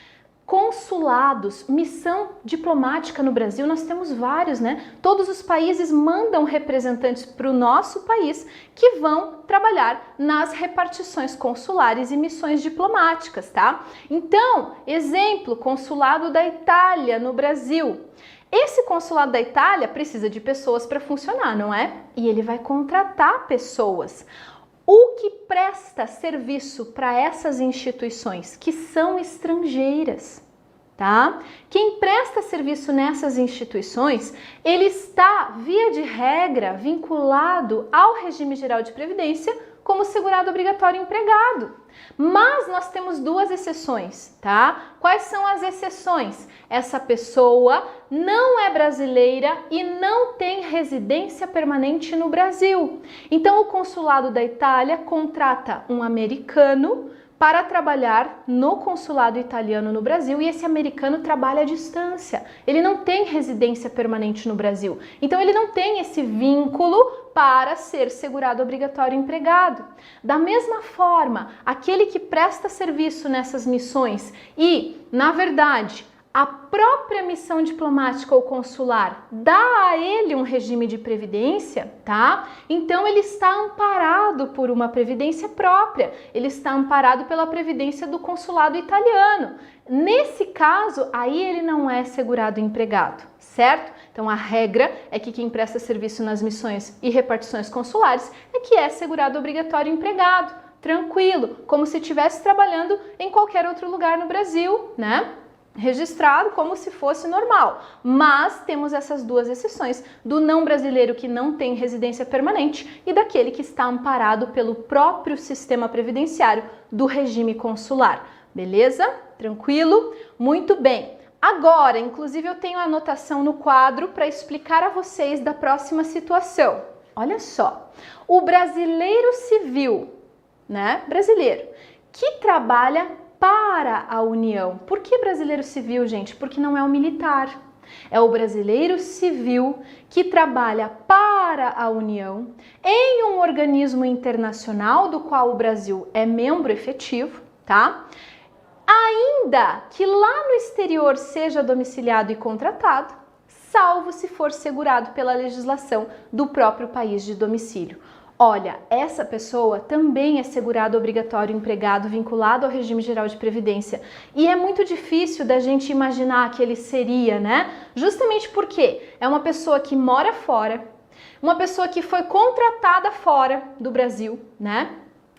consulados, missão diplomática no Brasil, nós temos vários, né? Todos os países mandam representantes para o nosso país que vão trabalhar nas repartições consulares e missões diplomáticas, tá? Então, exemplo, consulado da Itália no Brasil. Esse consulado da Itália precisa de pessoas para funcionar, não é? E ele vai contratar pessoas. O que presta serviço para essas instituições que são estrangeiras, tá? Quem presta serviço nessas instituições, ele está, via de regra, vinculado ao regime geral de previdência como segurado obrigatório empregado. Mas nós temos duas exceções, tá? Quais são as exceções? Essa pessoa não é brasileira e não tem residência permanente no Brasil. Então, o consulado da Itália contrata um americano para trabalhar no consulado italiano no Brasil e esse americano trabalha à distância. Ele não tem residência permanente no Brasil. Então, ele não tem esse vínculo para ser segurado obrigatório empregado. Da mesma forma, aquele que presta serviço nessas missões e, na verdade, a própria missão diplomática ou consular dá a ele um regime de previdência, tá? Então ele está amparado por uma previdência própria, ele está amparado pela previdência do consulado italiano. Nesse caso, aí ele não é segurado empregado, certo? Então a regra é que quem presta serviço nas missões e repartições consulares é que é segurado obrigatório empregado, tranquilo, como se estivesse trabalhando em qualquer outro lugar no Brasil, né? Registrado como se fosse normal, mas temos essas duas exceções, do não brasileiro que não tem residência permanente e daquele que está amparado pelo próprio sistema previdenciário do regime consular, beleza? Tranquilo? Muito bem. Agora, inclusive eu tenho a anotação no quadro para explicar a vocês da próxima situação. Olha só, o brasileiro civil, né, brasileiro, que trabalha para a União. Por que brasileiro civil, gente? Porque não é o militar. É o brasileiro civil que trabalha para a União em um organismo internacional do qual o Brasil é membro efetivo, tá? ainda que lá no exterior seja domiciliado e contratado, salvo se for segurado pela legislação do próprio país de domicílio. Olha, essa pessoa também é segurado obrigatório empregado vinculado ao regime geral de previdência. E é muito difícil da gente imaginar que ele seria, né? Justamente porque é uma pessoa que mora fora, uma pessoa que foi contratada fora do Brasil, né?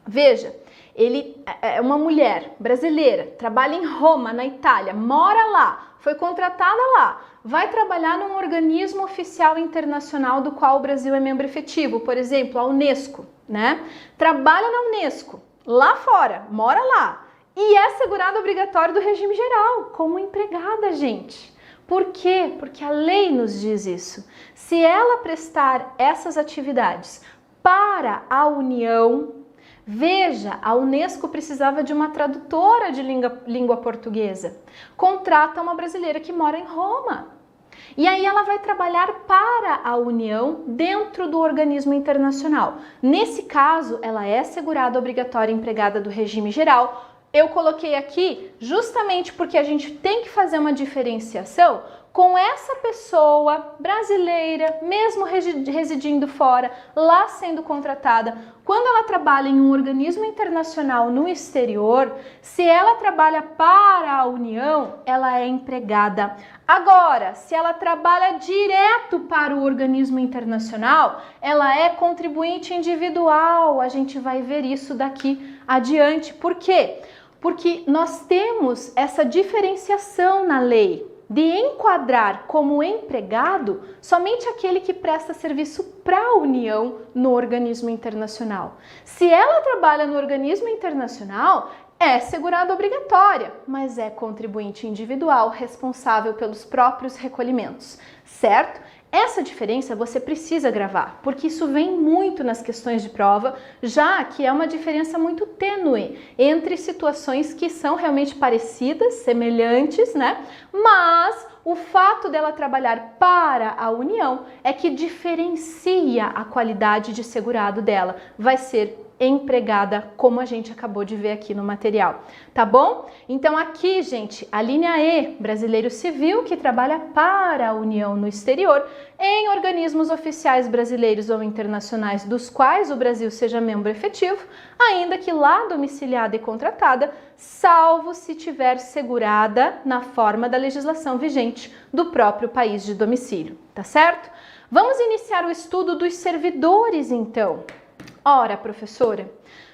Veja, ele é uma mulher brasileira, trabalha em Roma, na Itália, mora lá, foi contratada lá, vai trabalhar num organismo oficial internacional do qual o Brasil é membro efetivo, por exemplo, a Unesco, né? Trabalha na Unesco, lá fora, mora lá, e é segurado obrigatório do regime geral, como empregada, gente. Por quê? Porque a lei nos diz isso. Se ela prestar essas atividades para a União, veja, a Unesco precisava de uma tradutora de língua portuguesa. Contrata uma brasileira que mora em Roma. E aí ela vai trabalhar para a União dentro do organismo internacional. Nesse caso, ela é segurada obrigatória empregada do regime geral. Eu coloquei aqui justamente porque a gente tem que fazer uma diferenciação com essa pessoa brasileira, mesmo residindo fora, lá sendo contratada. Quando ela trabalha em um organismo internacional no exterior, se ela trabalha para a União, ela é empregada. Agora, se ela trabalha direto para o organismo internacional, ela é contribuinte individual. A gente vai ver isso daqui adiante. Por quê? Porque nós temos essa diferenciação na lei de enquadrar como empregado somente aquele que presta serviço para a União no organismo internacional. Se ela trabalha no organismo internacional, é segurada obrigatória, mas é contribuinte individual responsável pelos próprios recolhimentos, certo? Essa diferença você precisa gravar, porque isso vem muito nas questões de prova, já que é uma diferença muito tênue entre situações que são realmente parecidas, semelhantes, né? Mas o fato dela trabalhar para a União é que diferencia a qualidade de segurado dela. Vai ser empregada, como a gente acabou de ver aqui no material, tá bom? Então aqui, gente, a linha E, brasileiro civil que trabalha para a União no exterior, em organismos oficiais brasileiros ou internacionais dos quais o Brasil seja membro efetivo, ainda que lá domiciliada e contratada, salvo se tiver segurada na forma da legislação vigente do próprio país de domicílio, tá certo? Vamos iniciar o estudo dos servidores, então. Ora, professora,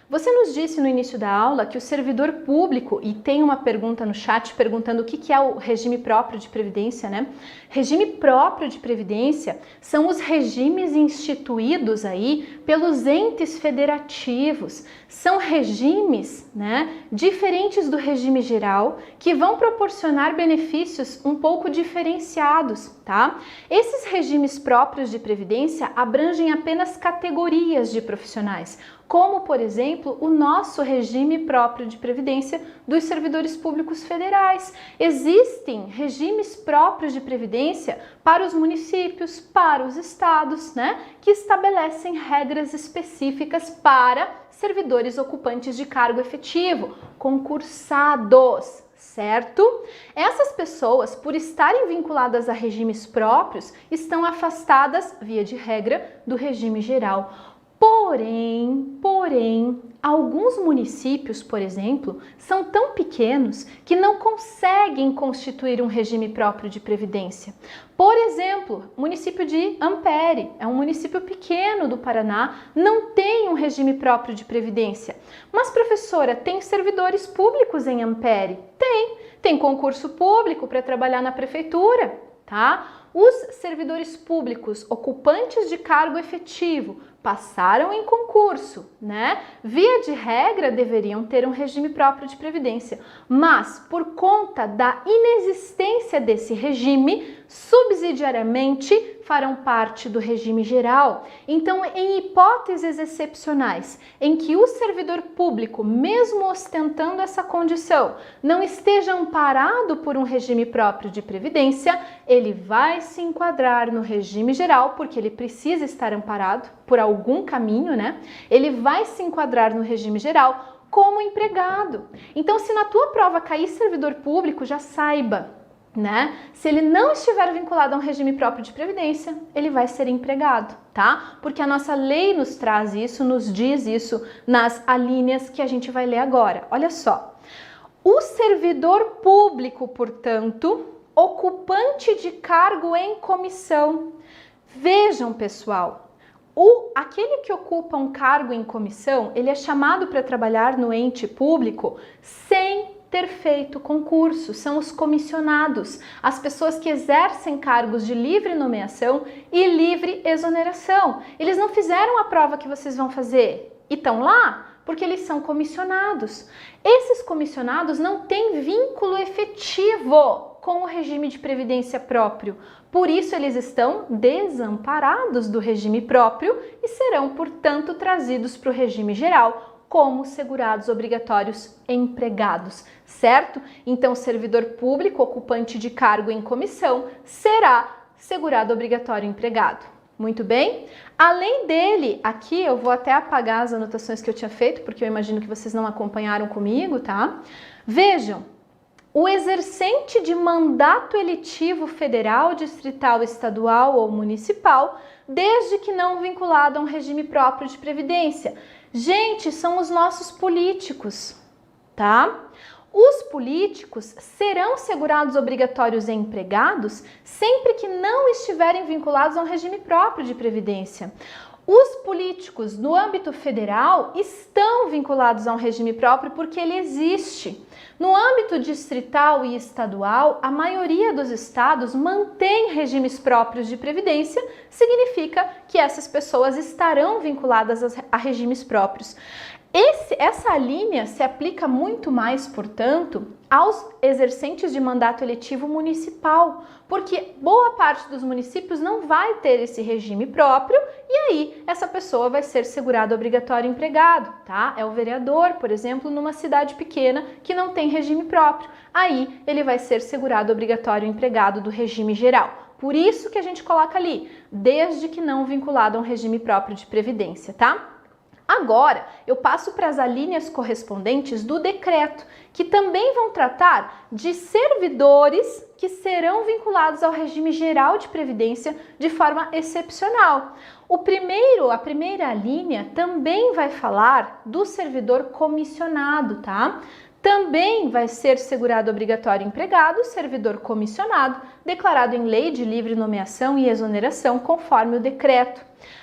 você nos disse no início da aula que o servidor público, e tem uma pergunta no chat perguntando o que é o regime próprio de previdência, né? Regime próprio de previdência são os regimes instituídos aí pelos entes federativos. São regimes, né, diferentes do regime geral, que vão proporcionar benefícios um pouco diferenciados, tá? Esses regimes próprios de previdência abrangem apenas categorias de profissionais, como, por exemplo, o nosso regime próprio de previdência dos servidores públicos federais. Existem regimes próprios de previdência para os municípios, para os estados, né, que estabelecem regras específicas para servidores ocupantes de cargo efetivo, concursados, certo? Essas pessoas, por estarem vinculadas a regimes próprios, estão afastadas, via de regra, do regime geral. Porém, alguns municípios, por exemplo, são tão pequenos que não conseguem constituir um regime próprio de previdência. Por exemplo, o município de Ampere, é um município pequeno do Paraná, não tem um regime próprio de previdência. Mas, professora, tem servidores públicos em Ampere? Tem concurso público para trabalhar na prefeitura, tá? Os servidores públicos ocupantes de cargo efetivo passaram em concurso, né? Via de regra, deveriam ter um regime próprio de previdência, mas por conta da inexistência desse regime, subsidiariamente farão parte do regime geral. Então, em hipóteses excepcionais em que o servidor público, mesmo ostentando essa condição, não esteja amparado por um regime próprio de previdência, ele vai se enquadrar no regime geral, porque ele precisa estar amparado por algum caminho, né? Ele vai se enquadrar no regime geral como empregado. Então, se na tua prova cair servidor público, já saiba, né? Se ele não estiver vinculado a um regime próprio de previdência, ele vai ser empregado, tá? Porque a nossa lei nos traz isso, nos diz isso nas alíneas que a gente vai ler agora. Olha só. O servidor público, portanto, ocupante de cargo em comissão. Vejam, pessoal, aquele que ocupa um cargo em comissão, ele é chamado para trabalhar no ente público sem ter feito concurso. São os comissionados, as pessoas que exercem cargos de livre nomeação e livre exoneração. Eles não fizeram a prova que vocês vão fazer e estão lá porque eles são comissionados. Esses comissionados não têm vínculo efetivo com o regime de previdência próprio. Por isso, eles estão desamparados do regime próprio e serão, portanto, trazidos para o regime geral como segurados obrigatórios empregados, certo? Então, servidor público ocupante de cargo em comissão será segurado obrigatório empregado. Muito bem? Além dele, aqui eu vou até apagar as anotações que eu tinha feito, porque eu imagino que vocês não acompanharam comigo, tá? Vejam, o exercente de mandato eletivo federal, distrital, estadual ou municipal, desde que não vinculado a um regime próprio de previdência. Gente, são os nossos políticos, tá? Os políticos serão segurados obrigatórios empregados sempre que não estiverem vinculados a um regime próprio de previdência. Os políticos no âmbito federal estão vinculados a um regime próprio porque ele existe. No âmbito distrital e estadual, a maioria dos estados mantém regimes próprios de previdência, significa que essas pessoas estarão vinculadas a regimes próprios. Essa linha se aplica muito mais, portanto, aos exercentes de mandato eletivo municipal, porque boa parte dos municípios não vai ter esse regime próprio e aí essa pessoa vai ser segurado obrigatório empregado, tá? É o vereador, por exemplo, numa cidade pequena que não tem regime próprio. Aí ele vai ser segurado obrigatório empregado do regime geral. Por isso que a gente coloca ali, desde que não vinculado a um regime próprio de previdência, tá? Agora, eu passo para as alíneas correspondentes do decreto, que também vão tratar de servidores que serão vinculados ao regime geral de previdência de forma excepcional. A primeira linha também vai falar do servidor comissionado, tá? Também vai ser segurado obrigatório empregado, servidor comissionado, declarado em lei de livre nomeação e exoneração, conforme o decreto.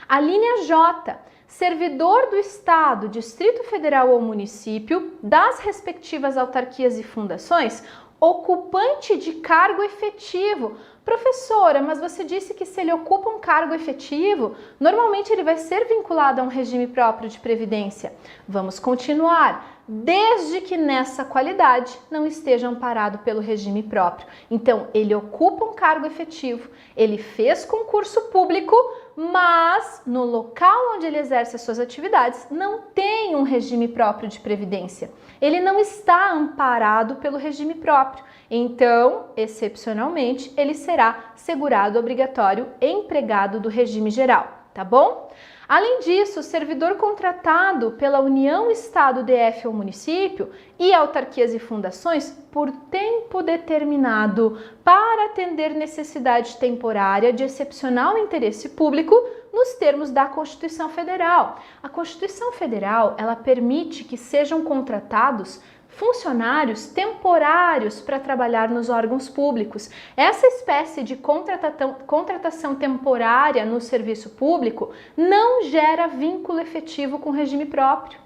A linha J, servidor do Estado, Distrito Federal ou município, das respectivas autarquias e fundações, ocupante de cargo efetivo. Professora, mas você disse que se ele ocupa um cargo efetivo, normalmente ele vai ser vinculado a um regime próprio de previdência. Vamos continuar. Desde que nessa qualidade não esteja amparado pelo regime próprio. Então, ele ocupa um cargo efetivo, ele fez concurso público, mas no local onde ele exerce as suas atividades não tem um regime próprio de previdência. Ele não está amparado pelo regime próprio. Então, excepcionalmente, ele será segurado obrigatório empregado do regime geral, tá bom? Além disso, o servidor contratado pela União, Estado, DF ou município e autarquias e fundações por tempo determinado para atender necessidade temporária de excepcional interesse público nos termos da Constituição Federal. A Constituição Federal, ela permite que sejam contratados funcionários temporários para trabalhar nos órgãos públicos. Essa espécie de contratação temporária no serviço público não gera vínculo efetivo com o regime próprio.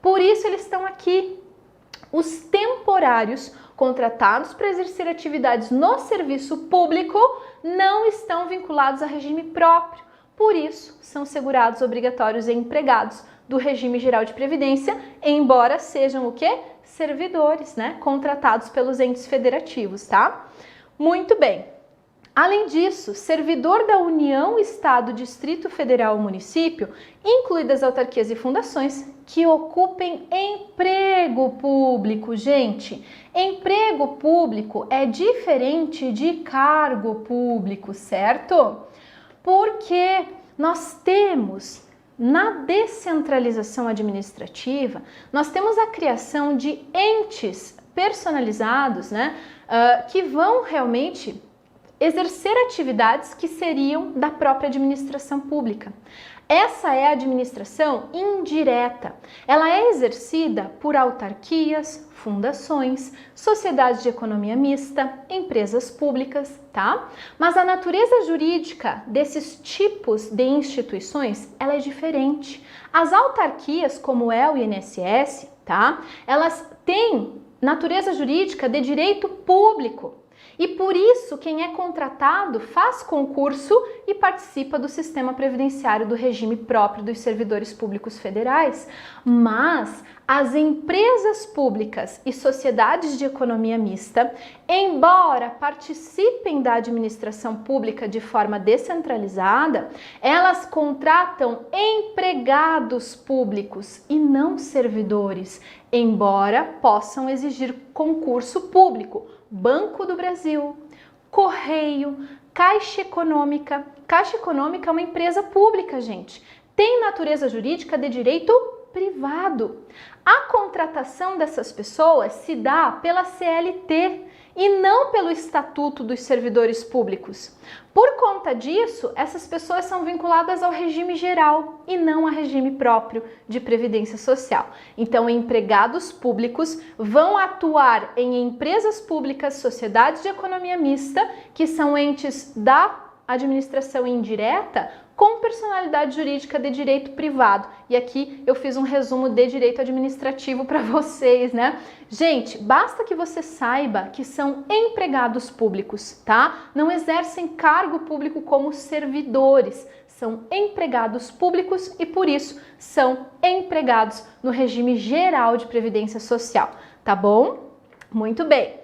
Por isso eles estão aqui. Os temporários contratados para exercer atividades no serviço público não estão vinculados a regime próprio. Por isso, são segurados obrigatórios e empregados do regime geral de previdência, embora sejam o quê? Servidores, né? Contratados pelos entes federativos, tá? Muito bem. Além disso, servidor da União, Estado, Distrito Federal ou Município, incluídas autarquias e fundações, que ocupem emprego público. Gente, emprego público é diferente de cargo público, certo? Porque nós temos, na descentralização administrativa, nós temos a criação de entes personalizados, né, que vão realmente exercer atividades que seriam da própria administração pública. Essa é a administração indireta. Ela é exercida por autarquias, fundações, sociedades de economia mista, empresas públicas, tá? Mas a natureza jurídica desses tipos de instituições, ela é diferente. As autarquias, como é o INSS, tá? Elas têm natureza jurídica de direito público. E por isso, quem é contratado faz concurso e participa do sistema previdenciário do regime próprio dos servidores públicos federais. Mas as empresas públicas e sociedades de economia mista, embora participem da administração pública de forma descentralizada, elas contratam empregados públicos e não servidores, embora possam exigir concurso público. Banco do Brasil, Correio, Caixa Econômica. Caixa Econômica é uma empresa pública, gente. Tem natureza jurídica de direito privado. A contratação dessas pessoas se dá pela CLT e não pelo Estatuto dos Servidores Públicos. Por conta disso, essas pessoas são vinculadas ao regime geral e não a regime próprio de previdência social. Então, empregados públicos vão atuar em empresas públicas, sociedades de economia mista, que são entes da administração indireta, com personalidade jurídica de direito privado. E aqui eu fiz um resumo de direito administrativo para vocês, né? Gente, basta que você saiba que são empregados públicos, tá? Não exercem cargo público como servidores, são empregados públicos e por isso são empregados no regime geral de previdência social, tá bom? Muito bem.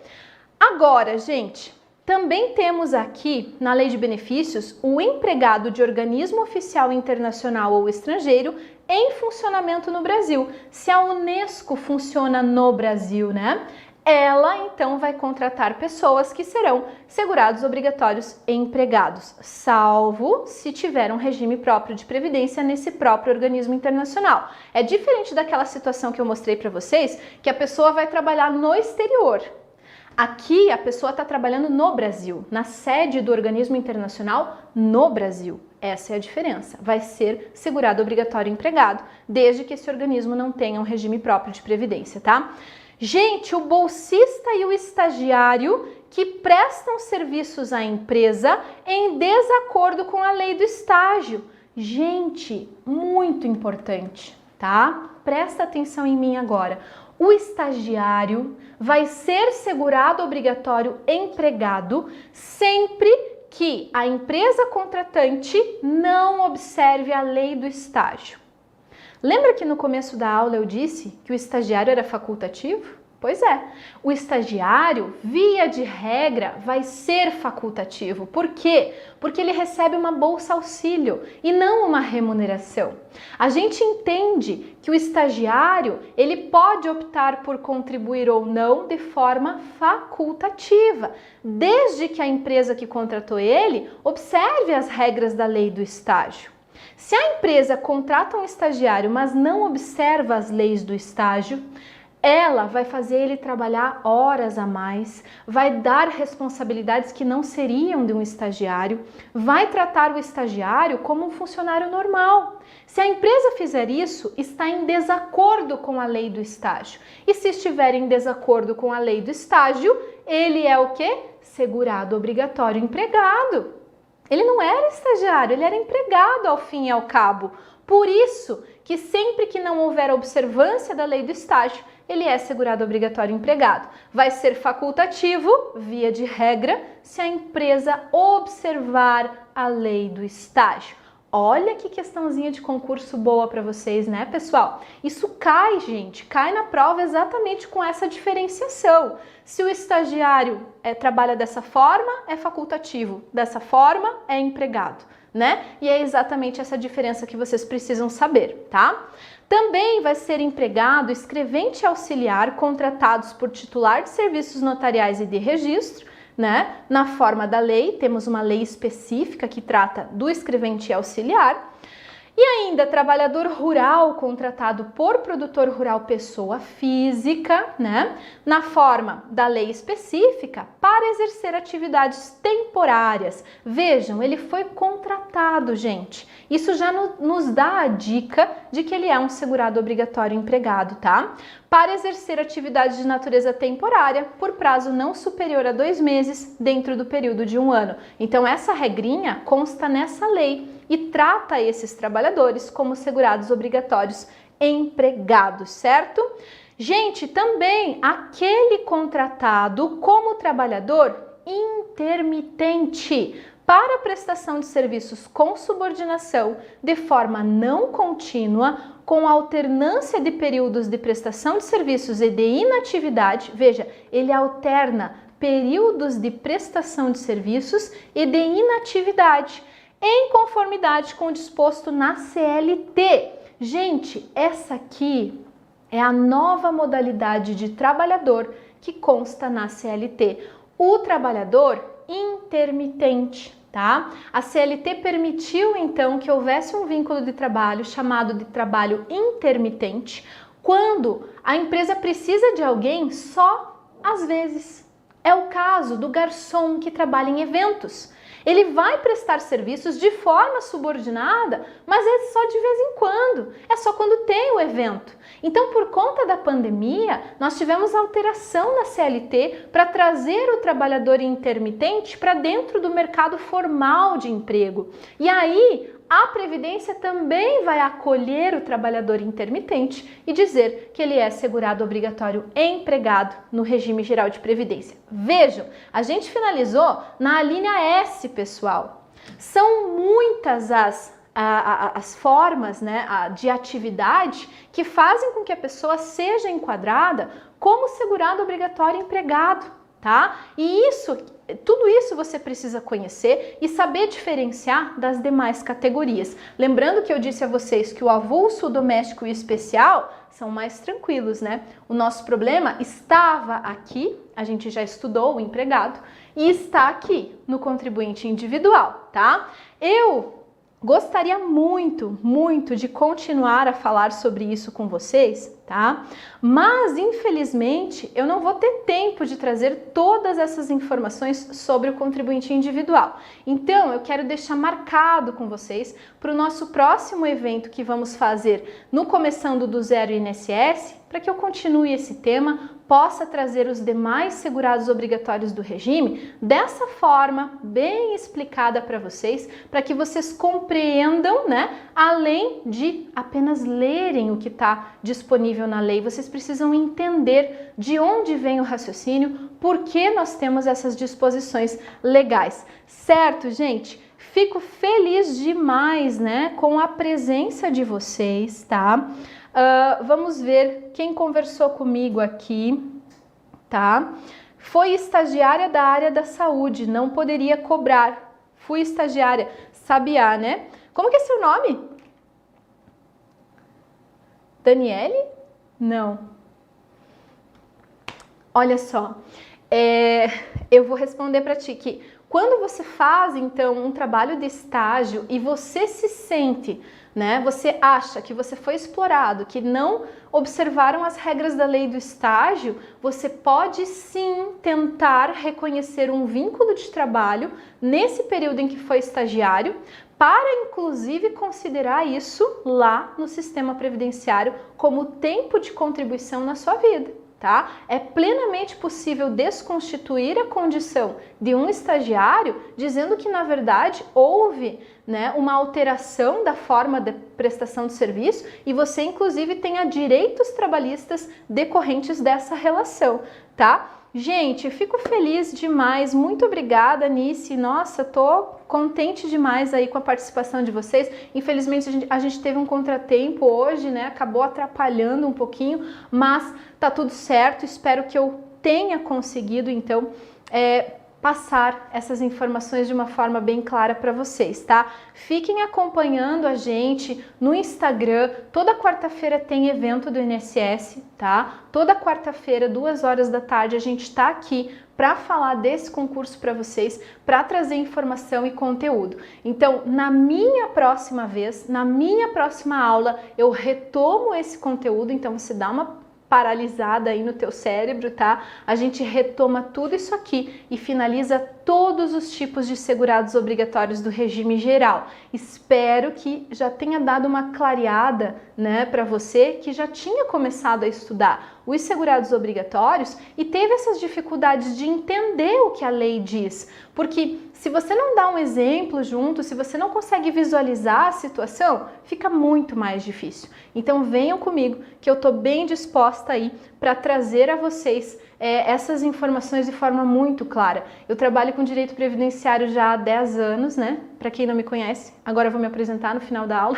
Agora, gente, também temos aqui, na Lei de Benefícios, o empregado de organismo oficial internacional ou estrangeiro em funcionamento no Brasil. Se a Unesco funciona no Brasil, né? Ela, então, vai contratar pessoas que serão segurados obrigatórios empregados, salvo se tiver um regime próprio de previdência nesse próprio organismo internacional. É diferente daquela situação que eu mostrei para vocês, que a pessoa vai trabalhar no exterior. Aqui a pessoa está trabalhando no Brasil, na sede do organismo internacional no Brasil. Essa é a diferença. Vai ser segurado obrigatório empregado, desde que esse organismo não tenha um regime próprio de previdência, tá? Gente, o bolsista e o estagiário que prestam serviços à empresa em desacordo com a lei do estágio. Gente, muito importante, tá? Presta atenção em mim agora. O estagiário vai ser segurado obrigatório empregado sempre que a empresa contratante não observe a lei do estágio. Lembra que no começo da aula eu disse que o estagiário era facultativo? Pois é, o estagiário, via de regra, vai ser facultativo. Por quê? Porque ele recebe uma bolsa auxílio e não uma remuneração. A gente entende que o estagiário, ele pode optar por contribuir ou não de forma facultativa, desde que a empresa que contratou ele observe as regras da lei do estágio. Se a empresa contrata um estagiário, mas não observa as leis do estágio, ela vai fazer ele trabalhar horas a mais, vai dar responsabilidades que não seriam de um estagiário, vai tratar o estagiário como um funcionário normal. Se a empresa fizer isso, está em desacordo com a lei do estágio. E se estiver em desacordo com a lei do estágio, ele é o quê? Segurado obrigatório empregado. Ele não era estagiário, ele era empregado ao fim e ao cabo. Por isso que sempre que não houver observância da lei do estágio, ele é segurado obrigatório empregado. Vai ser facultativo, via de regra, se a empresa observar a lei do estágio. Olha que questãozinha de concurso boa para vocês, né, pessoal? Isso cai, gente, cai na prova exatamente com essa diferenciação. Se o estagiário trabalha dessa forma, é facultativo, dessa forma, é empregado, né? E é exatamente essa diferença que vocês precisam saber, tá? Também vai ser empregado escrevente auxiliar contratados por titular de serviços notariais e de registro, né? Na forma da lei, temos uma lei específica que trata do escrevente auxiliar. E ainda, trabalhador rural contratado por produtor rural pessoa física, né? Na forma da lei específica, para exercer atividades temporárias. Vejam, ele foi contratado, gente. Isso já nos dá a dica de que ele é um segurado obrigatório empregado, tá? Para exercer atividades de natureza temporária por prazo não superior a 2 meses dentro do período de 1 ano. Então, essa regrinha consta nessa lei e trata esses trabalhadores como segurados obrigatórios empregados, certo? Gente, também aquele contratado como trabalhador intermitente para prestação de serviços com subordinação de forma não contínua, com alternância de períodos de prestação de serviços e de inatividade. Veja, ele alterna períodos de prestação de serviços e de inatividade, em conformidade com o disposto na CLT. Gente, essa aqui é a nova modalidade de trabalhador que consta na CLT. O trabalhador intermitente, tá? A CLT permitiu, então, que houvesse um vínculo de trabalho chamado de trabalho intermitente, quando a empresa precisa de alguém só às vezes. É o caso do garçom que trabalha em eventos. Ele vai prestar serviços de forma subordinada, mas é só de vez em quando, é só quando tem o evento. Então, por conta da pandemia, nós tivemos alteração na CLT para trazer o trabalhador intermitente para dentro do mercado formal de emprego. E aí, a Previdência também vai acolher o trabalhador intermitente e dizer que ele é segurado obrigatório empregado no regime geral de Previdência. Vejam, a gente finalizou na linha S, pessoal. São muitas as formas, né, de atividade que fazem com que a pessoa seja enquadrada como segurado obrigatório empregado, tá? E tudo isso você precisa conhecer e saber diferenciar das demais categorias. Lembrando que eu disse a vocês que o avulso, o doméstico e o especial são mais tranquilos, né? O nosso problema estava aqui, a gente já estudou o empregado, e está aqui no contribuinte individual, tá? Eu gostaria muito, muito de continuar a falar sobre isso com vocês, tá? Mas, infelizmente, eu não vou ter tempo de trazer todas essas informações sobre o contribuinte individual. Então, eu quero deixar marcado com vocês para o nosso próximo evento que vamos fazer no Começando do Zero INSS, para que eu continue esse tema, possa trazer os demais segurados obrigatórios do regime dessa forma bem explicada para vocês, para que vocês compreendam, né? Além de apenas lerem o que está disponível na lei, vocês precisam entender de onde vem o raciocínio, por que nós temos essas disposições legais. Certo, gente? Fico feliz demais, né, com a presença de vocês, tá? Vamos ver quem conversou comigo aqui, tá? Foi estagiária da área da saúde, não poderia cobrar. Fui estagiária, Sabiá, né? Como que é seu nome? Daniele? Não. Olha só, eu vou responder para ti que quando você faz, então, um trabalho de estágio e você se sente, né? Você acha que você foi explorado, que não observaram as regras da lei do estágio, você pode sim tentar reconhecer um vínculo de trabalho nesse período em que foi estagiário, para inclusive considerar isso lá no sistema previdenciário como tempo de contribuição na sua vida. Tá? É plenamente possível desconstituir a condição de um estagiário dizendo que, na verdade, houve, né, uma alteração da forma de prestação de serviço e você, inclusive, tenha direitos trabalhistas decorrentes dessa relação, tá? Gente, fico feliz demais, muito obrigada, Nice. Nossa, tô contente demais aí com a participação de vocês. Infelizmente a gente teve um contratempo hoje, né? Acabou atrapalhando um pouquinho, mas tá tudo certo. Espero que eu tenha conseguido, então, passar essas informações de uma forma bem clara para vocês, tá? Fiquem acompanhando a gente no Instagram. Toda quarta-feira tem evento do INSS, tá? Toda quarta-feira, 2 horas da tarde, a gente tá aqui para falar desse concurso para vocês, para trazer informação e conteúdo. Então, na minha próxima vez, na minha próxima aula, eu retomo esse conteúdo, então você dá uma paralisada aí no teu cérebro, tá? A gente retoma tudo isso aqui e finaliza todos os tipos de segurados obrigatórios do regime geral. Espero que já tenha dado uma clareada, né, para você que já tinha começado a estudar os segurados obrigatórios e teve essas dificuldades de entender o que a lei diz. Porque se você não dá um exemplo junto, se você não consegue visualizar a situação, fica muito mais difícil. Então venham comigo que eu tô bem disposta aí para trazer a vocês essas informações de forma muito clara. Eu trabalho com direito previdenciário já há 10 anos, né? Para quem não me conhece, agora eu vou me apresentar no final da aula.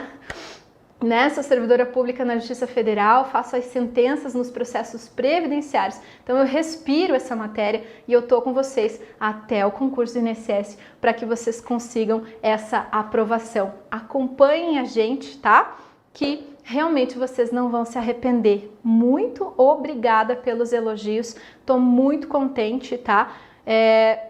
Sou servidora pública na Justiça Federal, faço as sentenças nos processos previdenciários, então eu respiro essa matéria e eu tô com vocês até o concurso do INSS para que vocês consigam essa aprovação. Acompanhem a gente, tá? Que realmente vocês não vão se arrepender. Muito obrigada pelos elogios, tô muito contente, tá?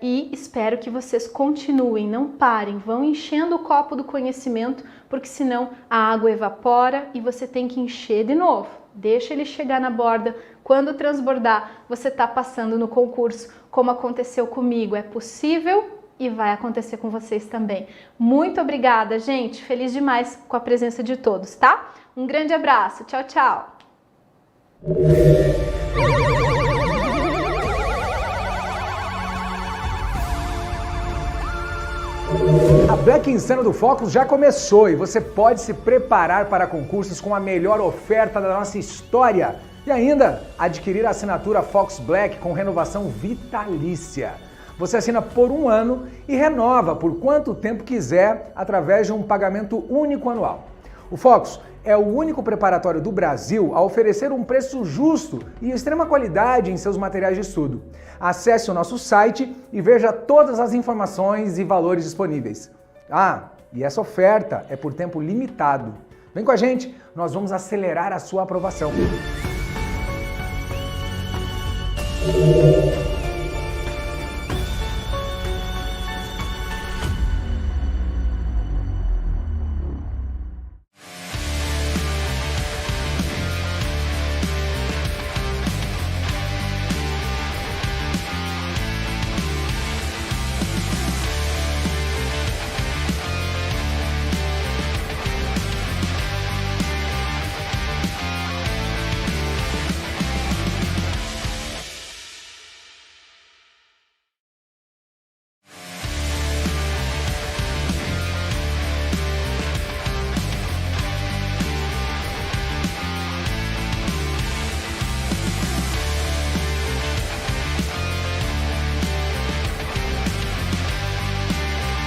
E espero que vocês continuem, não parem, vão enchendo o copo do conhecimento, porque senão a água evapora e você tem que encher de novo. Deixa ele chegar na borda, quando transbordar, você está passando no concurso, como aconteceu comigo. É possível e vai acontecer com vocês também. Muito obrigada, gente, feliz demais com a presença de todos, tá? Um grande abraço, tchau, tchau! A Black Insano do Focus já começou e você pode se preparar para concursos com a melhor oferta da nossa história e ainda adquirir a assinatura Fox Black com renovação vitalícia. Você assina por 1 ano e renova por quanto tempo quiser através de um pagamento único anual. O Focus é o único preparatório do Brasil a oferecer um preço justo e extrema qualidade em seus materiais de estudo. Acesse o nosso site e veja todas as informações e valores disponíveis. E essa oferta é por tempo limitado. Vem com a gente, nós vamos acelerar a sua aprovação.